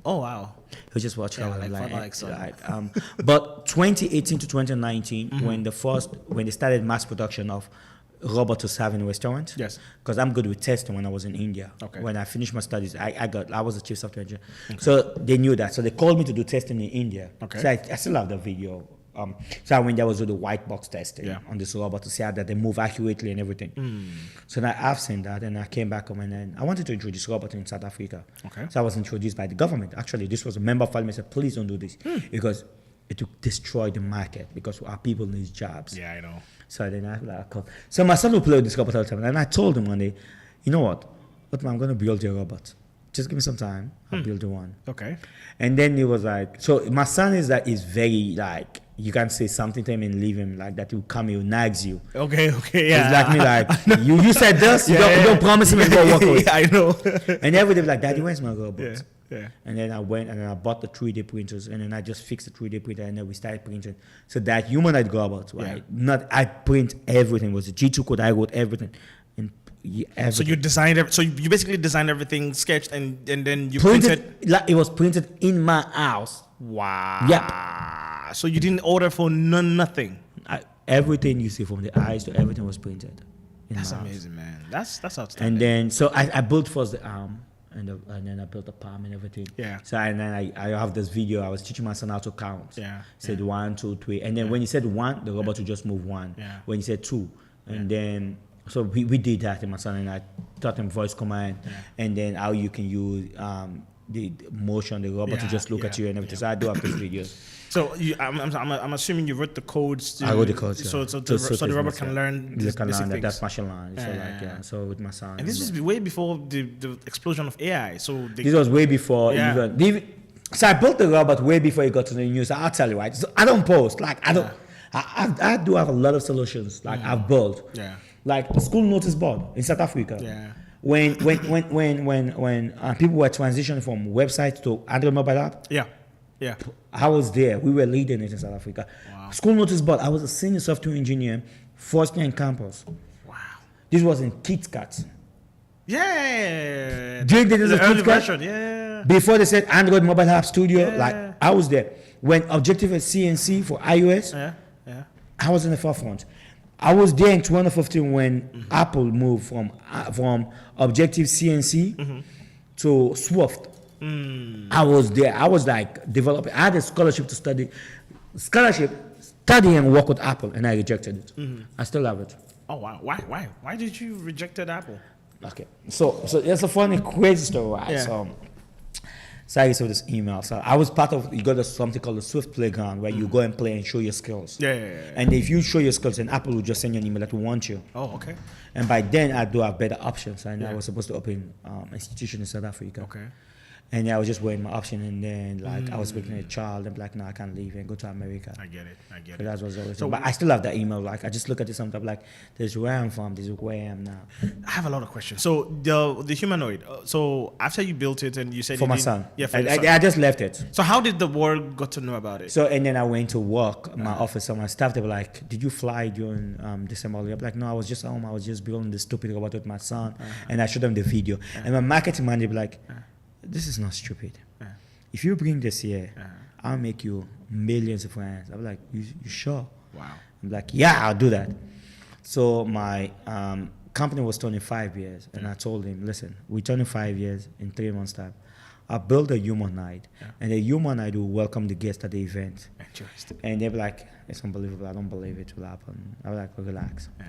Oh wow! He just watched but 2018 to 2019, when they started mass production of robot to serve in restaurants. Yes. Because I'm good with testing when I was in India. Okay. When I finished my studies, I was a chief software engineer. Okay. So they knew that. So they called me to do testing in India. Okay. So I still have the video. So I went there was with the white box testing on this robot to see how that they move accurately and everything. So now I've seen that, and I came back home, and then I wanted to introduce robot in South Africa. Okay. So I was introduced by the government. Actually, this was a member of parliament said, please don't do this because it will destroy the market because our people need jobs. Yeah, I know. So then I called. So my son will play with this robot all the time, and I told him one day, you know what? I'm going to build your robot. Just give me some time. I'll build the one. Okay. And then he was like, so my son is very you can't say something to him and leave him that. He'll come, he'll nags you. Okay, yeah. He's like me, you said this, you don't promise him and go work with it. I know. And every day like, Daddy, where's my robot? Yeah. And then I went and I bought the 3D printers, and then I just fixed the 3D printer, and then we started printing. So that humanoid robot, right? I print everything. It was a G2 code, I wrote everything. So you designed so you basically designed everything, sketched, and then you printed. It was printed in my house. Wow. Yep. So you didn't order for nothing. Everything you see from the eyes to everything was printed. That's amazing, man. That's outstanding. And then so I built first the arm, and then I built the palm and everything. Yeah. So and then I have this video. I was teaching my son how to count. Yeah. Said 1, 2, 3, and then when he said 1, the robot would just move 1. Yeah. When he said 2, and then. So we did that, and my son and I taught him voice command, and then how you can use the motion, the robot to just look at you and everything. So I do have those videos. So I'm assuming you wrote the codes. I wrote the codes. So the robot can learn. That's machine learning. So with my son. And this was way before the explosion of AI. So this was way before even. So I built the robot way before it got to the news. I'll tell you, right? So I don't post. Like, I don't. I do have a lot of solutions. Like, I've built. Yeah. Like the school notice board in South Africa. Yeah. When people were transitioning from websites to Android mobile app. Yeah. Yeah. I was there. We were leading it in South Africa. Wow. School notice board. I was a senior software engineer, first year in campus. Wow. This was in KitKat. Yeah. During the early KitKat, version. Yeah. before they said Android mobile app studio, Yeah. like I was there. When Objective CNC for iOS, Yeah. Yeah. I was in the forefront. I was there in 2015 when Apple moved from Objective CNC to Swift. I was there. I was like developing. I had a scholarship to study and work with Apple, and I rejected it. I still have it. Oh wow. Why did you rejected Apple? Okay, so it's a funny, crazy story, right? Yeah. So I received this email. So I was part of, you got something called the Swift Playground where you go and play and show your skills. Yeah. And if you show your skills, then Apple will just send you an email that we want you. Oh, okay. And by then, I do have better options. And I Yeah. was supposed to open institution in South Africa. Okay. And I was just waiting my option. And then, like, I was speaking to a child. And like, no, I can't leave and go to America. I get it. So that was always. So But I still have that email. Like, I just look at it sometimes. Like, this is where I'm from. This is where I am now. I have a lot of questions. So the humanoid. So after you built it and you said For you my didn't- son. Yeah, for your son. I just left it. So how did the world got to know about it? So and then I went to work. My office, so my staff, they were like, "Did you fly during December?" I'm like, "No, I was just home. I was just building this stupid robot with my son." And I showed them the video. And my marketing manager be like, "This is not stupid. If you bring this here, I'll make you millions of rands." I'm like, "You sure?" Wow. I'm like, "Yeah, I'll do that." So my company was turning 5 years, and I told him, "Listen, we're turning 5 years in 3 months' time. I'll build a humanoid, and the humanoid will welcome the guests at the event." Interesting. And they were like, "It's unbelievable. I don't believe it will happen." I was like, well, "Relax." Yeah.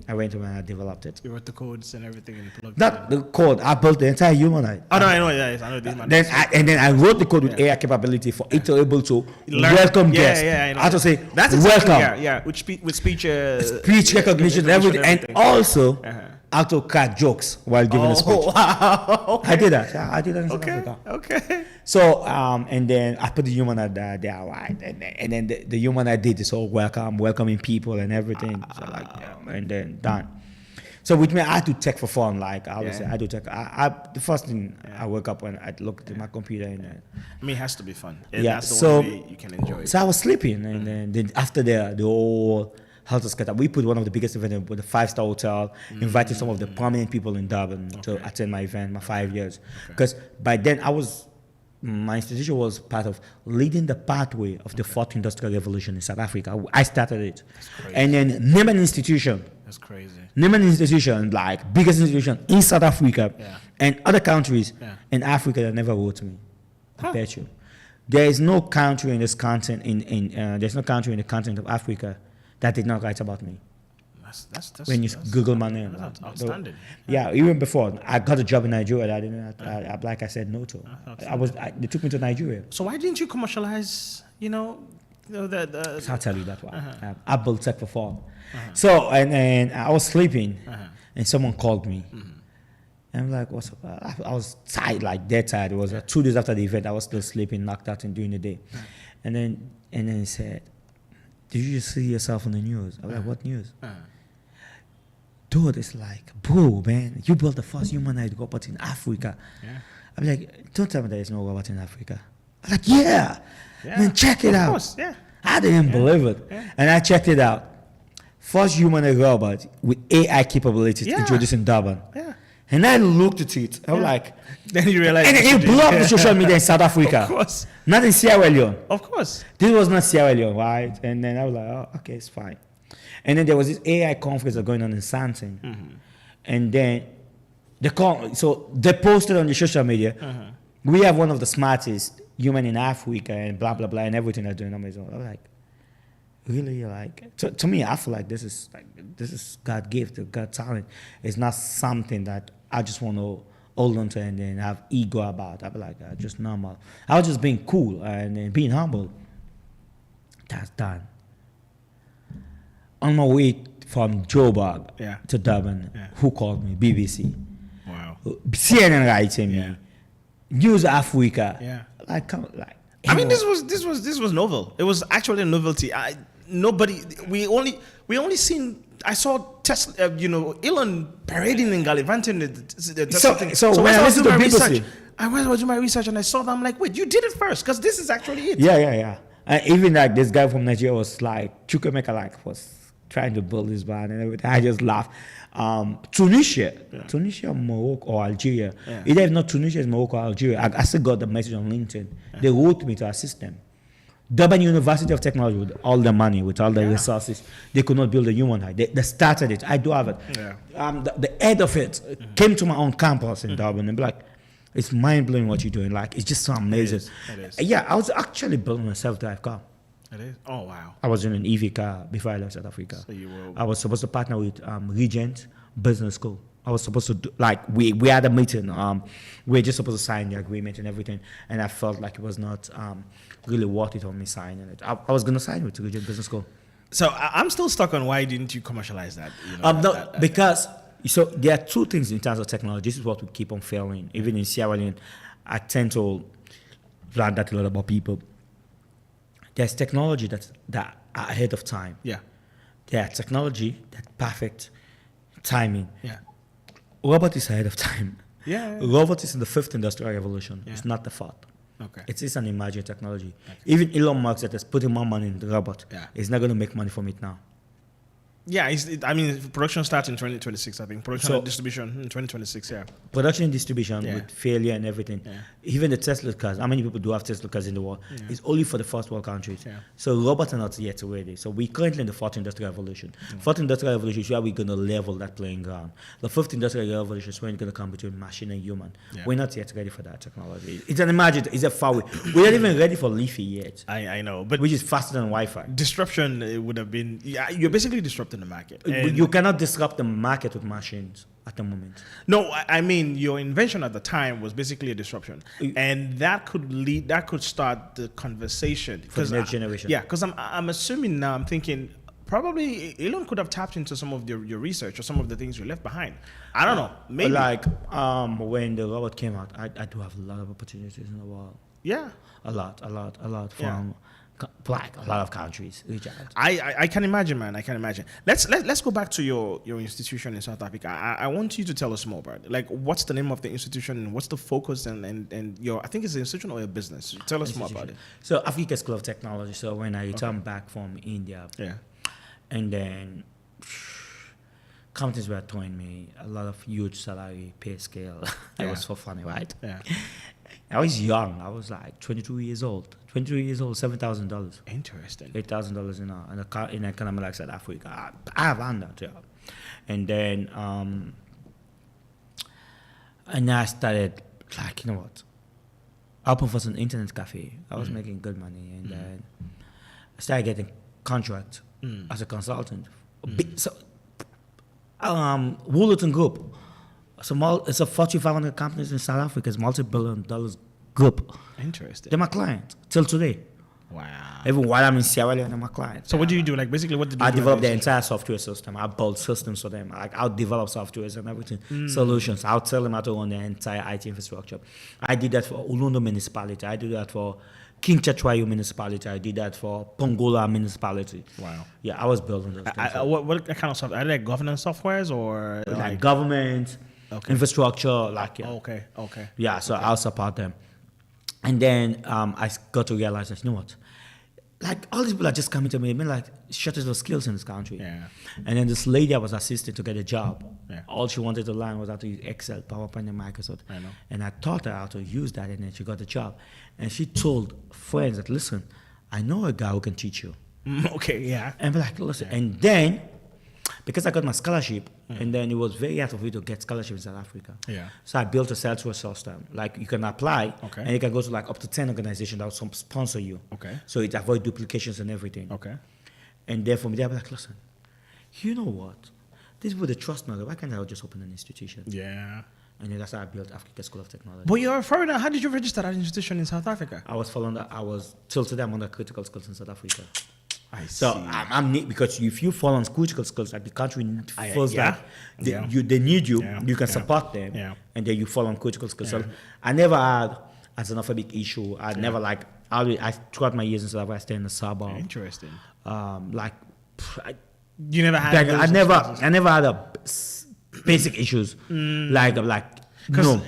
I went to and I developed it. You wrote the codes and everything and plugged Not it in. the code. I built the entire humanoid. Oh no, I know. Yeah, I know this man. Then I wrote the code with AI capability for it to able to welcome guests. Yeah, I know. I have to say, That's exactly, welcome. Yeah. With speech. Speech recognition, everything, and also Uh-huh. how to crack jokes while giving a speech. Wow. I did that. Yeah, I did that in South Okay. Africa. Okay. So and then I put the humanoid there, right? And then the humanoid did this whole welcoming people and everything. So like, and then done. So which means I do tech for fun. Like I would say, I do tech. The first thing I wake up when I look at my computer and I mean, it has to be fun. And Yeah, That's the so- only way you can enjoy it. so I was sleeping, and then after the whole helter skelter, we put one of the biggest events with a 5-star hotel, invited some of the prominent people in Durban to attend my event, my 5 years. Because by then my institution was part of leading the pathway of the fourth industrial revolution in South Africa. I started it, and then name an institution. That's crazy. Name an institution, like biggest institution in South Africa and other countries in Africa that never wrote me. I bet you. There is no country in this continent there's no country in the continent of Africa that did not write about me. That's When you Google my name. That's outstanding. Yeah, even before I got a job in Nigeria that I didn't like I said no to. They took me to Nigeria. So why didn't you commercialize? The I'll tell you that one. I built tech for fun. So and I was sleeping, and someone called me. And I'm like, what's up? I was tired, like dead tired. It was 2 days after the event. I was still sleeping, knocked out, and during the day. And then he said, "Did you just see yourself on the news?" I was like, "What news?" Dude, it's like, bro, man, you built the first humanoid robot in Africa. I'm like, don't tell me there is no robot in Africa. I'm like, yeah. Man, check it out. Of course, yeah. I didn't believe it. And I checked it out. First humanoid robot with AI capabilities introduced in Durban. Yeah. And I looked at it. I'm like, Then you realize. and it blew up the social media in South Africa. Of course. Not in Sierra Leone. Of course. This was not Sierra Leone, right? And then I was like, oh, okay, it's fine. And then there was this AI conference going on in Santon. And then so they posted on the social media, we have one of the smartest human in Africa and blah, blah, blah, and everything they're doing Amazon. I was like, really? Like, to me, I feel like this is God gift, God talent. It's not something that I just want to hold on to and then have ego about. I be like, just normal. I was just being cool and then being humble. That's done. On my way from Joburg to Durban, who called me? BBC. Wow. CNN writing me. News Africa. like, come, like. I mean, this was novel. It was actually a novelty. We only seen. I saw Tesla, Elon parading and gallivanting. So when I listened to people say, I went to do my research and I saw that. I'm like, wait, you did it first, because this is actually it. Yeah. Even like this guy from Nigeria was like, Chukwemeka was trying to build his band and everything. I just laughed. Tunisia, Morocco, or Algeria. Yeah. Either if not Tunisia, it's Morocco or Algeria. I still got the message on LinkedIn. Yeah. They wrote me to assist them. Durban University of Technology, with all the money, with all the resources, they could not build a human eye. They started it. I do have it. Yeah. The head of it came to my own campus in Durban and be like, it's mind-blowing what you're doing. Like, it's just so amazing. It is. Yeah, I was actually building a self-drive car. It is? Oh, wow. I was in an EV car before I left South Africa. So you were... I was supposed to partner with Regent Business School. I was supposed to do, like, we had a meeting. We were just supposed to sign the agreement and everything. And I felt like it was not really worth it on me signing it. I was going to sign with Regent Business School. So I'm still stuck on why didn't you commercialize that? Because so there are two things in terms of technology. This is what we keep on failing. Even in Sierra Leone, I tend to learn that a lot about people. There's technology that are ahead of time. Yeah. There's technology that's perfect timing. Yeah. Robot is ahead of time. Yeah. Robot is in the fifth industrial revolution. Yeah. It's not the fourth. Okay. It is an emerging technology. Okay. Even Elon Musk that is putting more money in the robot is not going to make money from it now. Yeah, production starts in 2026, I think. Production and distribution in 2026, yeah. Production and distribution with failure and everything. Yeah. Even the Tesla cars, how many people do have Tesla cars in the world? Yeah. It's only for the first world countries. Yeah. So robots are not yet ready. So we're currently in the fourth industrial revolution. Fourth industrial revolution is where we're going to level that playing ground. The fifth industrial revolution is when it's going to come between machine and human. Yeah. We're not yet ready for that technology. It's an emergent, it's a far way. We're not even ready for Leafy yet. I know, but which is faster than Wi-Fi. Disruption, it would have been, you're basically disrupting the market. And you cannot disrupt the market with machines at the moment. No, I mean, your invention at the time was basically a disruption. And that could start the conversation. For the next generation. Yeah, because I'm assuming now, I'm thinking, probably Elon could have tapped into some of your research or some of the things you left behind. I don't know. Maybe. Like, when the robot came out, I do have a lot of opportunities in the world. Yeah. A lot from... Like a lot of countries reach out. I can imagine, man. I can imagine. Let's go back to your institution in South Africa. I want you to tell us more about it. Like, what's the name of the institution and what's the focus and your, I think it's an institution or a business. Tell us more about it. So Africa School of Technology. So when I returned back from India, and then companies were throwing me a lot of huge salary pay scale. It was so funny, right? Yeah. I was young. I was like 22 years old. $7,000. Interesting. $8,000 in an economy like South Africa. I have earned that, yeah. And then, and I started like, you know what? I opened for some internet cafe. I was making good money, and then I started getting contract as a consultant. So, Woollerton Group. It's a Fortune 500 companies in South Africa. It's multi-billion-dollar group. Interesting. They're my client till today. Wow. Even while I'm in Sierra Leone, they're my client. So what do you do? Like, basically, what did you do? I develop the entire software system. I build systems for them. Like, I'll develop softwares and everything, solutions. I'll tell them how to run the entire IT infrastructure. I did that for Ulundo municipality. I did that for King Chetwayo municipality. I did that for Pongola municipality. Wow. Yeah, I was building those things. What kind of software? Are they like governance softwares or like government, infrastructure? Like Okay. Yeah, so I'll support them. And then I got to realize that, you know what? Like, all these people are just coming to me, like, shortage of skills in this country. Yeah. And then this lady I was assisting to get a job. Yeah. All she wanted to learn was how to use Excel, PowerPoint, and Microsoft. I know. And I taught her how to use that, and then she got the job. And she told friends that, listen, I know a guy who can teach you. Okay, yeah. And be like, listen. Yeah. And then, because I got my scholarship, and then it was very hard for me to get scholarship in South Africa. Yeah. So I built a Salesforce system. Like, you can apply, okay, and you can go to like up to 10 organizations that will sponsor you. Okay. So it avoids duplications and everything. Okay. And then from there, I was like, listen, you know what? These people, they trust me. Why can't I just open an institution? Yeah. And then that's how I built Africa School of Technology. But you're a foreigner. How did you register that institution in South Africa? Till today, I'm under critical skills in South Africa. I so see. I'm neat because if you fall on critical skills, like the country feels that they need you, you can support support them, yeah, and then you fall on critical skills. Yeah. So I never had as an big issue. I never throughout my years in South Africa, I stayed in the suburb. Interesting. You never had. I never had basic issues like. Because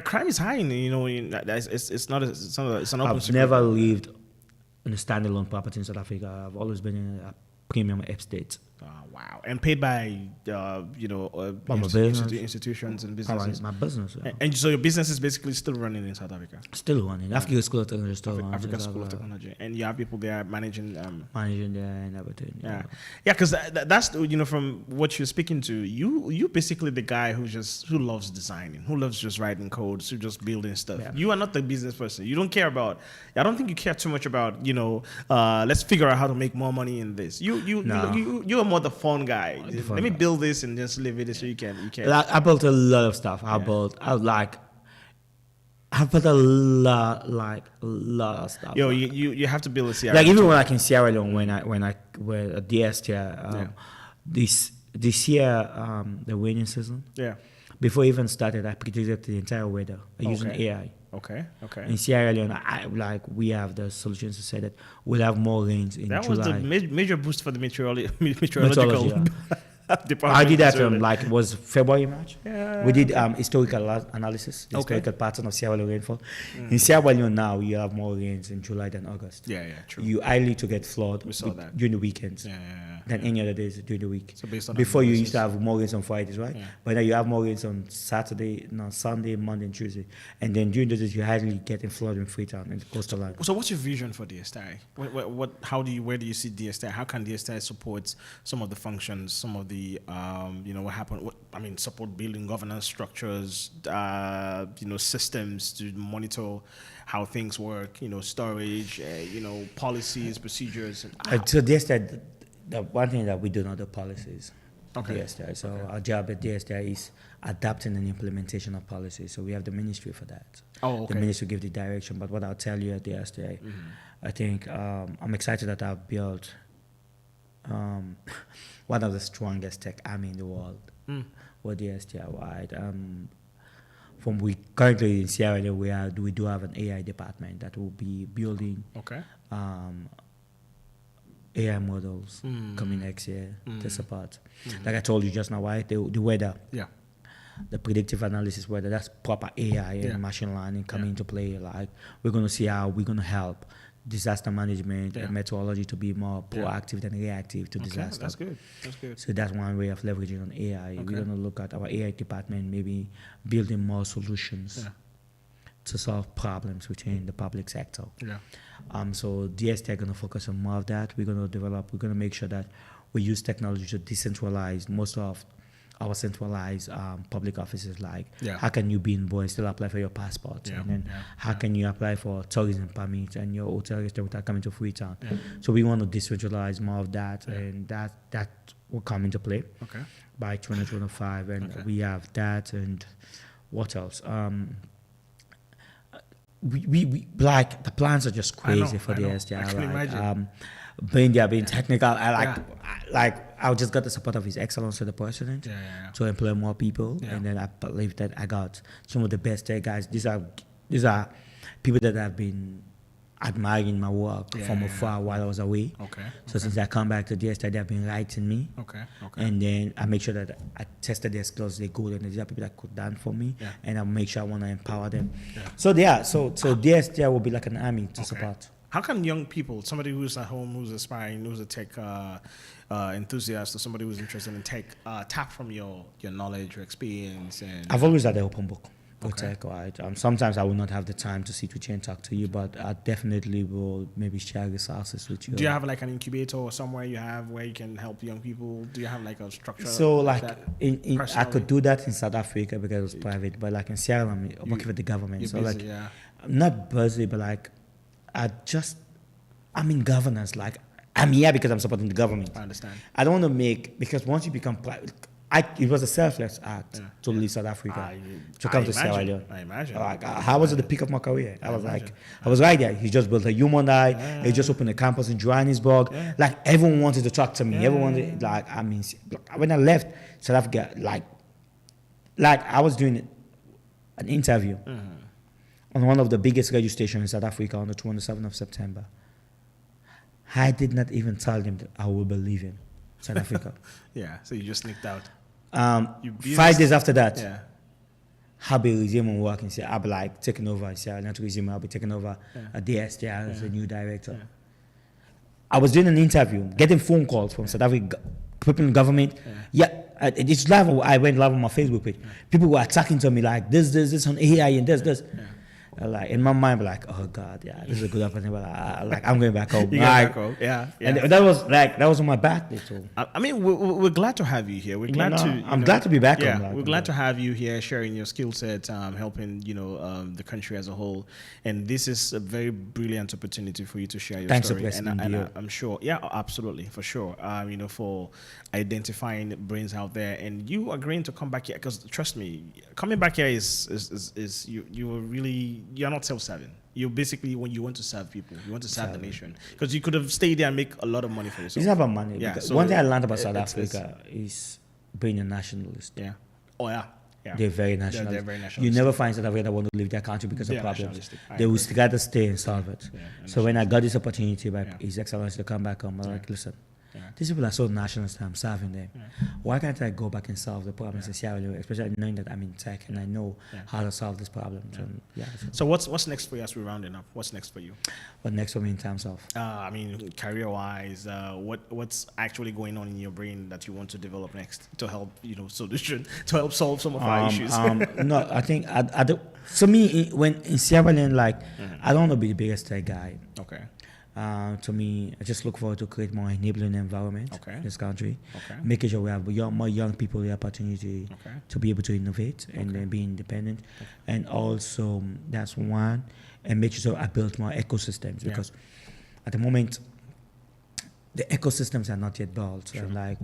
crime is high. It's not an open. I've never lived in a standalone property in South Africa. I've always been in a premium estate. Oh, wow. And paid by, institutions and businesses. My business. Yeah. And so your business is basically still running in South Africa? Still running. African School of Technology still running. African School of Technology. And you have people there managing... managing there and everything. Yeah, because that's, from what you're speaking to, you basically the guy who loves designing, who loves just writing codes, who just building stuff. Yeah. You are not the business person. You don't care about... I don't think you care too much about, let's figure out how to make more money in this. You're more the fun guy. Let me build this and just live it so you can. I built a lot of stuff. I built a lot of stuff. You have to build a Sierra. Like even when in Sierra Leone, when a DSTI, this year the rainy season. Yeah. Before it even started, I predicted the entire weather using AI. Okay. In Sierra Leone, we have the solutions to say that we'll have more rains in July. That was the major boost for the meteorological department. I did that it was February, March. Yeah. We did historical analysis, historical pattern of Sierra Leone rainfall. In Sierra Leone now, you have more rains in July than August. Yeah, true. You highly to get flood during the weekends than any other days during the week. So based on before you used to have more rains on Fridays, right? Yeah. But now you have more rains on Sunday, Monday, and Tuesday. And then during the days, you highly get in flood in Freetown and coastal land. So what's your vision for DSTI? Where do you see DSTI? How can DSTI support some of the functions, some of the what happened? Support building governance structures, systems to monitor how things work, storage, policies, procedures. So DSTI, the one thing that we do not do policies. Okay. DSTI. So our job at DSTI is adapting and implementation of policies. So we have the ministry for that. Oh, okay. The ministry give the direction. But what I'll tell you at DSTI, I think I'm excited that I've built one of the strongest tech army in the world with DSTI wide. We currently in Sierra Leone, we do have an AI department that will be building AI models coming next year to support. Like I told you just now, right? The weather. Yeah. The predictive analysis, whether that's proper AI and machine learning coming into play. Like we're going to see how we're going to help disaster management and meteorology to be more proactive than reactive to disaster. That's good. So that's one way of leveraging on AI. We're going to look at our AI department, maybe building more solutions to solve problems within the public sector. Yeah. So DSTI are going to focus on more of that. We're going to make sure that we use technology to decentralize most of our centralized public offices. Like how can you be in Boy still apply for your passport, and then how can you apply for tourism permits and your hotel restaurant without coming to Freetown. So we want to decentralize more of that, and that will come into play by 2025, and we have that. And what else? We like the plans are just crazy for the STI. I can imagine. Being technical, I just got the support of His Excellency the President to employ more people, and then I believe that I got some of the best tech guys. These are people that have been admiring my work from afar while I was away. So since I come back to DSTI, they've been writing me. And then I make sure that I tested their skills, they're good, and these are people that could done for me, and I make sure I want to empower them. So DSTI will be like an army to support. How can young people, somebody who's at home, who's aspiring, who's a tech enthusiast, or somebody who's interested in tech, tap from your knowledge, your experience? And I've always had an open book with tech, right? Sometimes I will not have the time to sit with you and talk to you, but I definitely will maybe share resources with you. Do you have like an incubator or somewhere you have where you can help young people? Do you have like a structure? So I could do that in South Africa because it's private, but like in Sierra Leone, I'm working with the government. So busy, I'm not busy, but I'm in governance. Like I'm here because I'm supporting the government. I understand. I don't want to because once you become private, it was a selfless act to leave South Africa to come to Sierra Leone. I imagine. How was it the peak of my career? I was right there. He just built a human eye. He just opened a campus in Johannesburg. Like everyone wanted to talk to me. Everyone wanted, when I left South Africa, like I was doing an interview. on one of the biggest radio stations in South Africa on the 27th of September. I did not even tell them that I will be leaving South Africa. Yeah, so you just sneaked out. 5 days after that, Yeah. I'll be resuming work and I'll be like taking over in Sierra Leone to resume. I'll be taking over at DSTI as the new director. Yeah. I was doing an interview, getting phone calls from South African people in government. It's live. I went live on my Facebook page. People were attacking to me like this on AI and this. Like in my mind, like, oh God, yeah, this is a good opportunity. But like, I'm going back home. You back home. Yeah. And that was on my birthday too. I mean, we're glad to have you here. We're glad to. I'm glad to be back. Yeah, home, we're glad to have you here, sharing your skill set, helping the country as a whole. And this is a very brilliant opportunity for you to share your Thanks story. for And I'm sure, absolutely, for sure. For identifying brains out there, and you agreeing to come back here, because trust me, coming back here is you are really, you're not self-serving. You basically, when you want to serve people, you want to serve the nation, because you could have stayed there and make a lot of money for yourself. It's not about money. Yeah. So one thing I learned about South Africa is being a nationalist. Yeah. Oh yeah. Yeah. They're very nationalist. They're very nationalistic. You never find South Africa that want to leave their country because of problems. They will agree. rather stay and solve it. Yeah, So when I got this opportunity by His Excellency to come back home, I'm like, listen, these people are so nationalist, I'm serving them. Why can't I go back and solve the problems in Sierra Leone, especially knowing that I'm in tech and I know how to solve these problems. And So what's next for you as we're rounding up? What's next for you? What next for me in terms of? Career-wise, what's actually going on in your brain that you want to develop next to help, solution, to help solve some of our issues? No, I think for me, when in Sierra Leone, I don't want to be the biggest tech guy. Okay. To me, I just look forward to create more enabling environment in this country, making sure we have more young people the opportunity to be able to innovate and then be independent. And also, that's one, and make sure I build more ecosystems, because at the moment, the ecosystems are not yet built. Sure. And I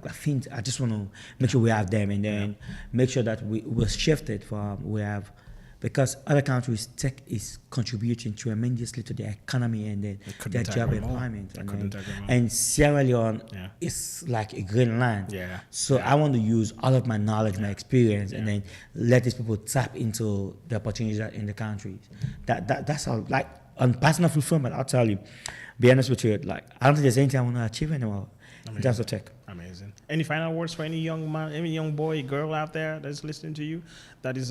think I just want to make sure we have them, and then make sure that we're shifted because other countries, tech is contributing tremendously to their economy and their job employment. And Sierra Leone is like a green land. Yeah. So I want to use all of my knowledge, my experience, and then let these people tap into the opportunities in the countries. That's all. Like on personal fulfillment, I'll tell you, be honest with you, I don't think there's anything I want to achieve anymore in terms of tech. Amazing. Any final words for any young man, any young boy, girl out there that's listening to you, that is,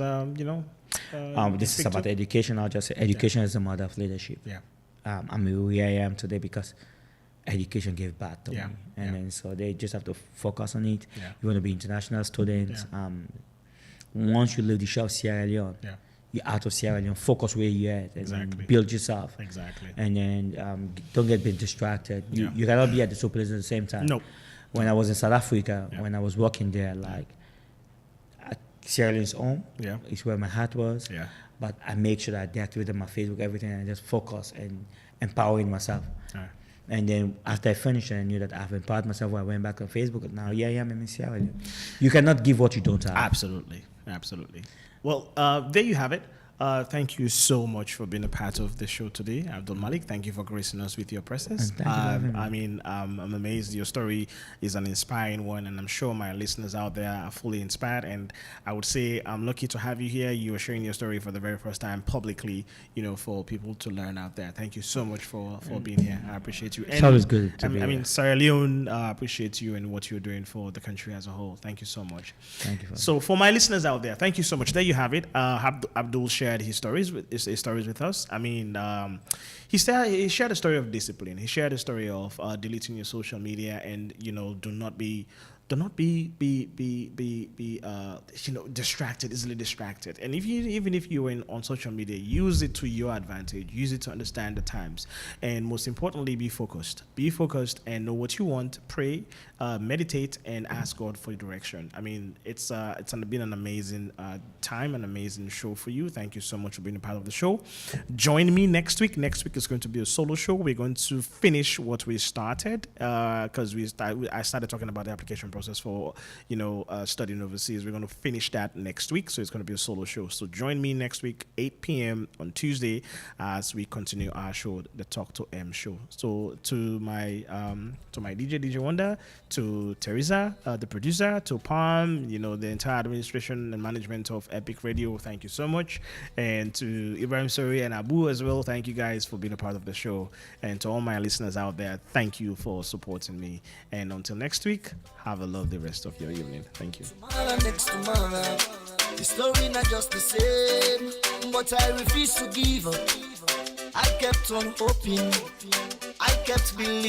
this is about education. I'll just say education is the mother of leadership. Yeah. I'm where I am today because education gave birth to me. And then so they just have to focus on it. Yeah. You want to be international students. Once you leave the shore of Sierra Leone, you're out of Sierra Leone, focus where you're at and then build yourself. Exactly. And then don't get distracted. You cannot be at the two places at the same time. Nope. When I was in South Africa, when I was working there, Sierra Leone's home is where my heart was. Yeah. But I make sure that I deactivated my Facebook, everything, and I just focus and empowering myself. Right. And then after I finished, I knew that I've empowered myself. I went back on Facebook. Now, I am in Sierra Leone. You cannot give what you don't have. Absolutely. Well, there you have it. Thank you so much for being a part of the show today, Abdul Malik. Thank you for gracing us with your presence. I'm amazed. Your story is an inspiring one, and I'm sure my listeners out there are fully inspired. And I would say I'm lucky to have you here. You are sharing your story for the very first time publicly, for people to learn out there. Thank you so much for being here. I appreciate you. It's always good to be here. Sierra Leone appreciates you and what you're doing for the country as a whole. Thank you so much. Thank you. So for my listeners out there, thank you so much. There you have it. Abdul shared his stories with us. I mean, he shared a story of discipline. He shared a story of deleting your social media and do not be distracted, easily distracted. And even if you're on social media, use it to your advantage. Use it to understand the times, and most importantly, be focused. Be focused and know what you want. Pray, meditate, and ask God for direction. I mean, it's been an amazing time, an amazing show for you. Thank you so much for being a part of the show. Join me next week. Next week is going to be a solo show. We're going to finish what we started because I started talking about the application process for, studying overseas. We're going to finish that next week. So it's going to be a solo show. So join me next week, 8 p.m. on Tuesday, as we continue our show, the Talk to M show. So to my DJ Wonder, to Teresa, the producer, to Palm, the entire administration and management of Epic Radio, thank you so much. And to Ibrahim Sori and Abu as well, thank you guys for being a part of the show. And to all my listeners out there, thank you for supporting me. And until next week, have a lovely rest of your evening. Thank you. Tomorrow, next tomorrow, the story not just the same, but I refuse to give up. I kept on hoping, I kept believing.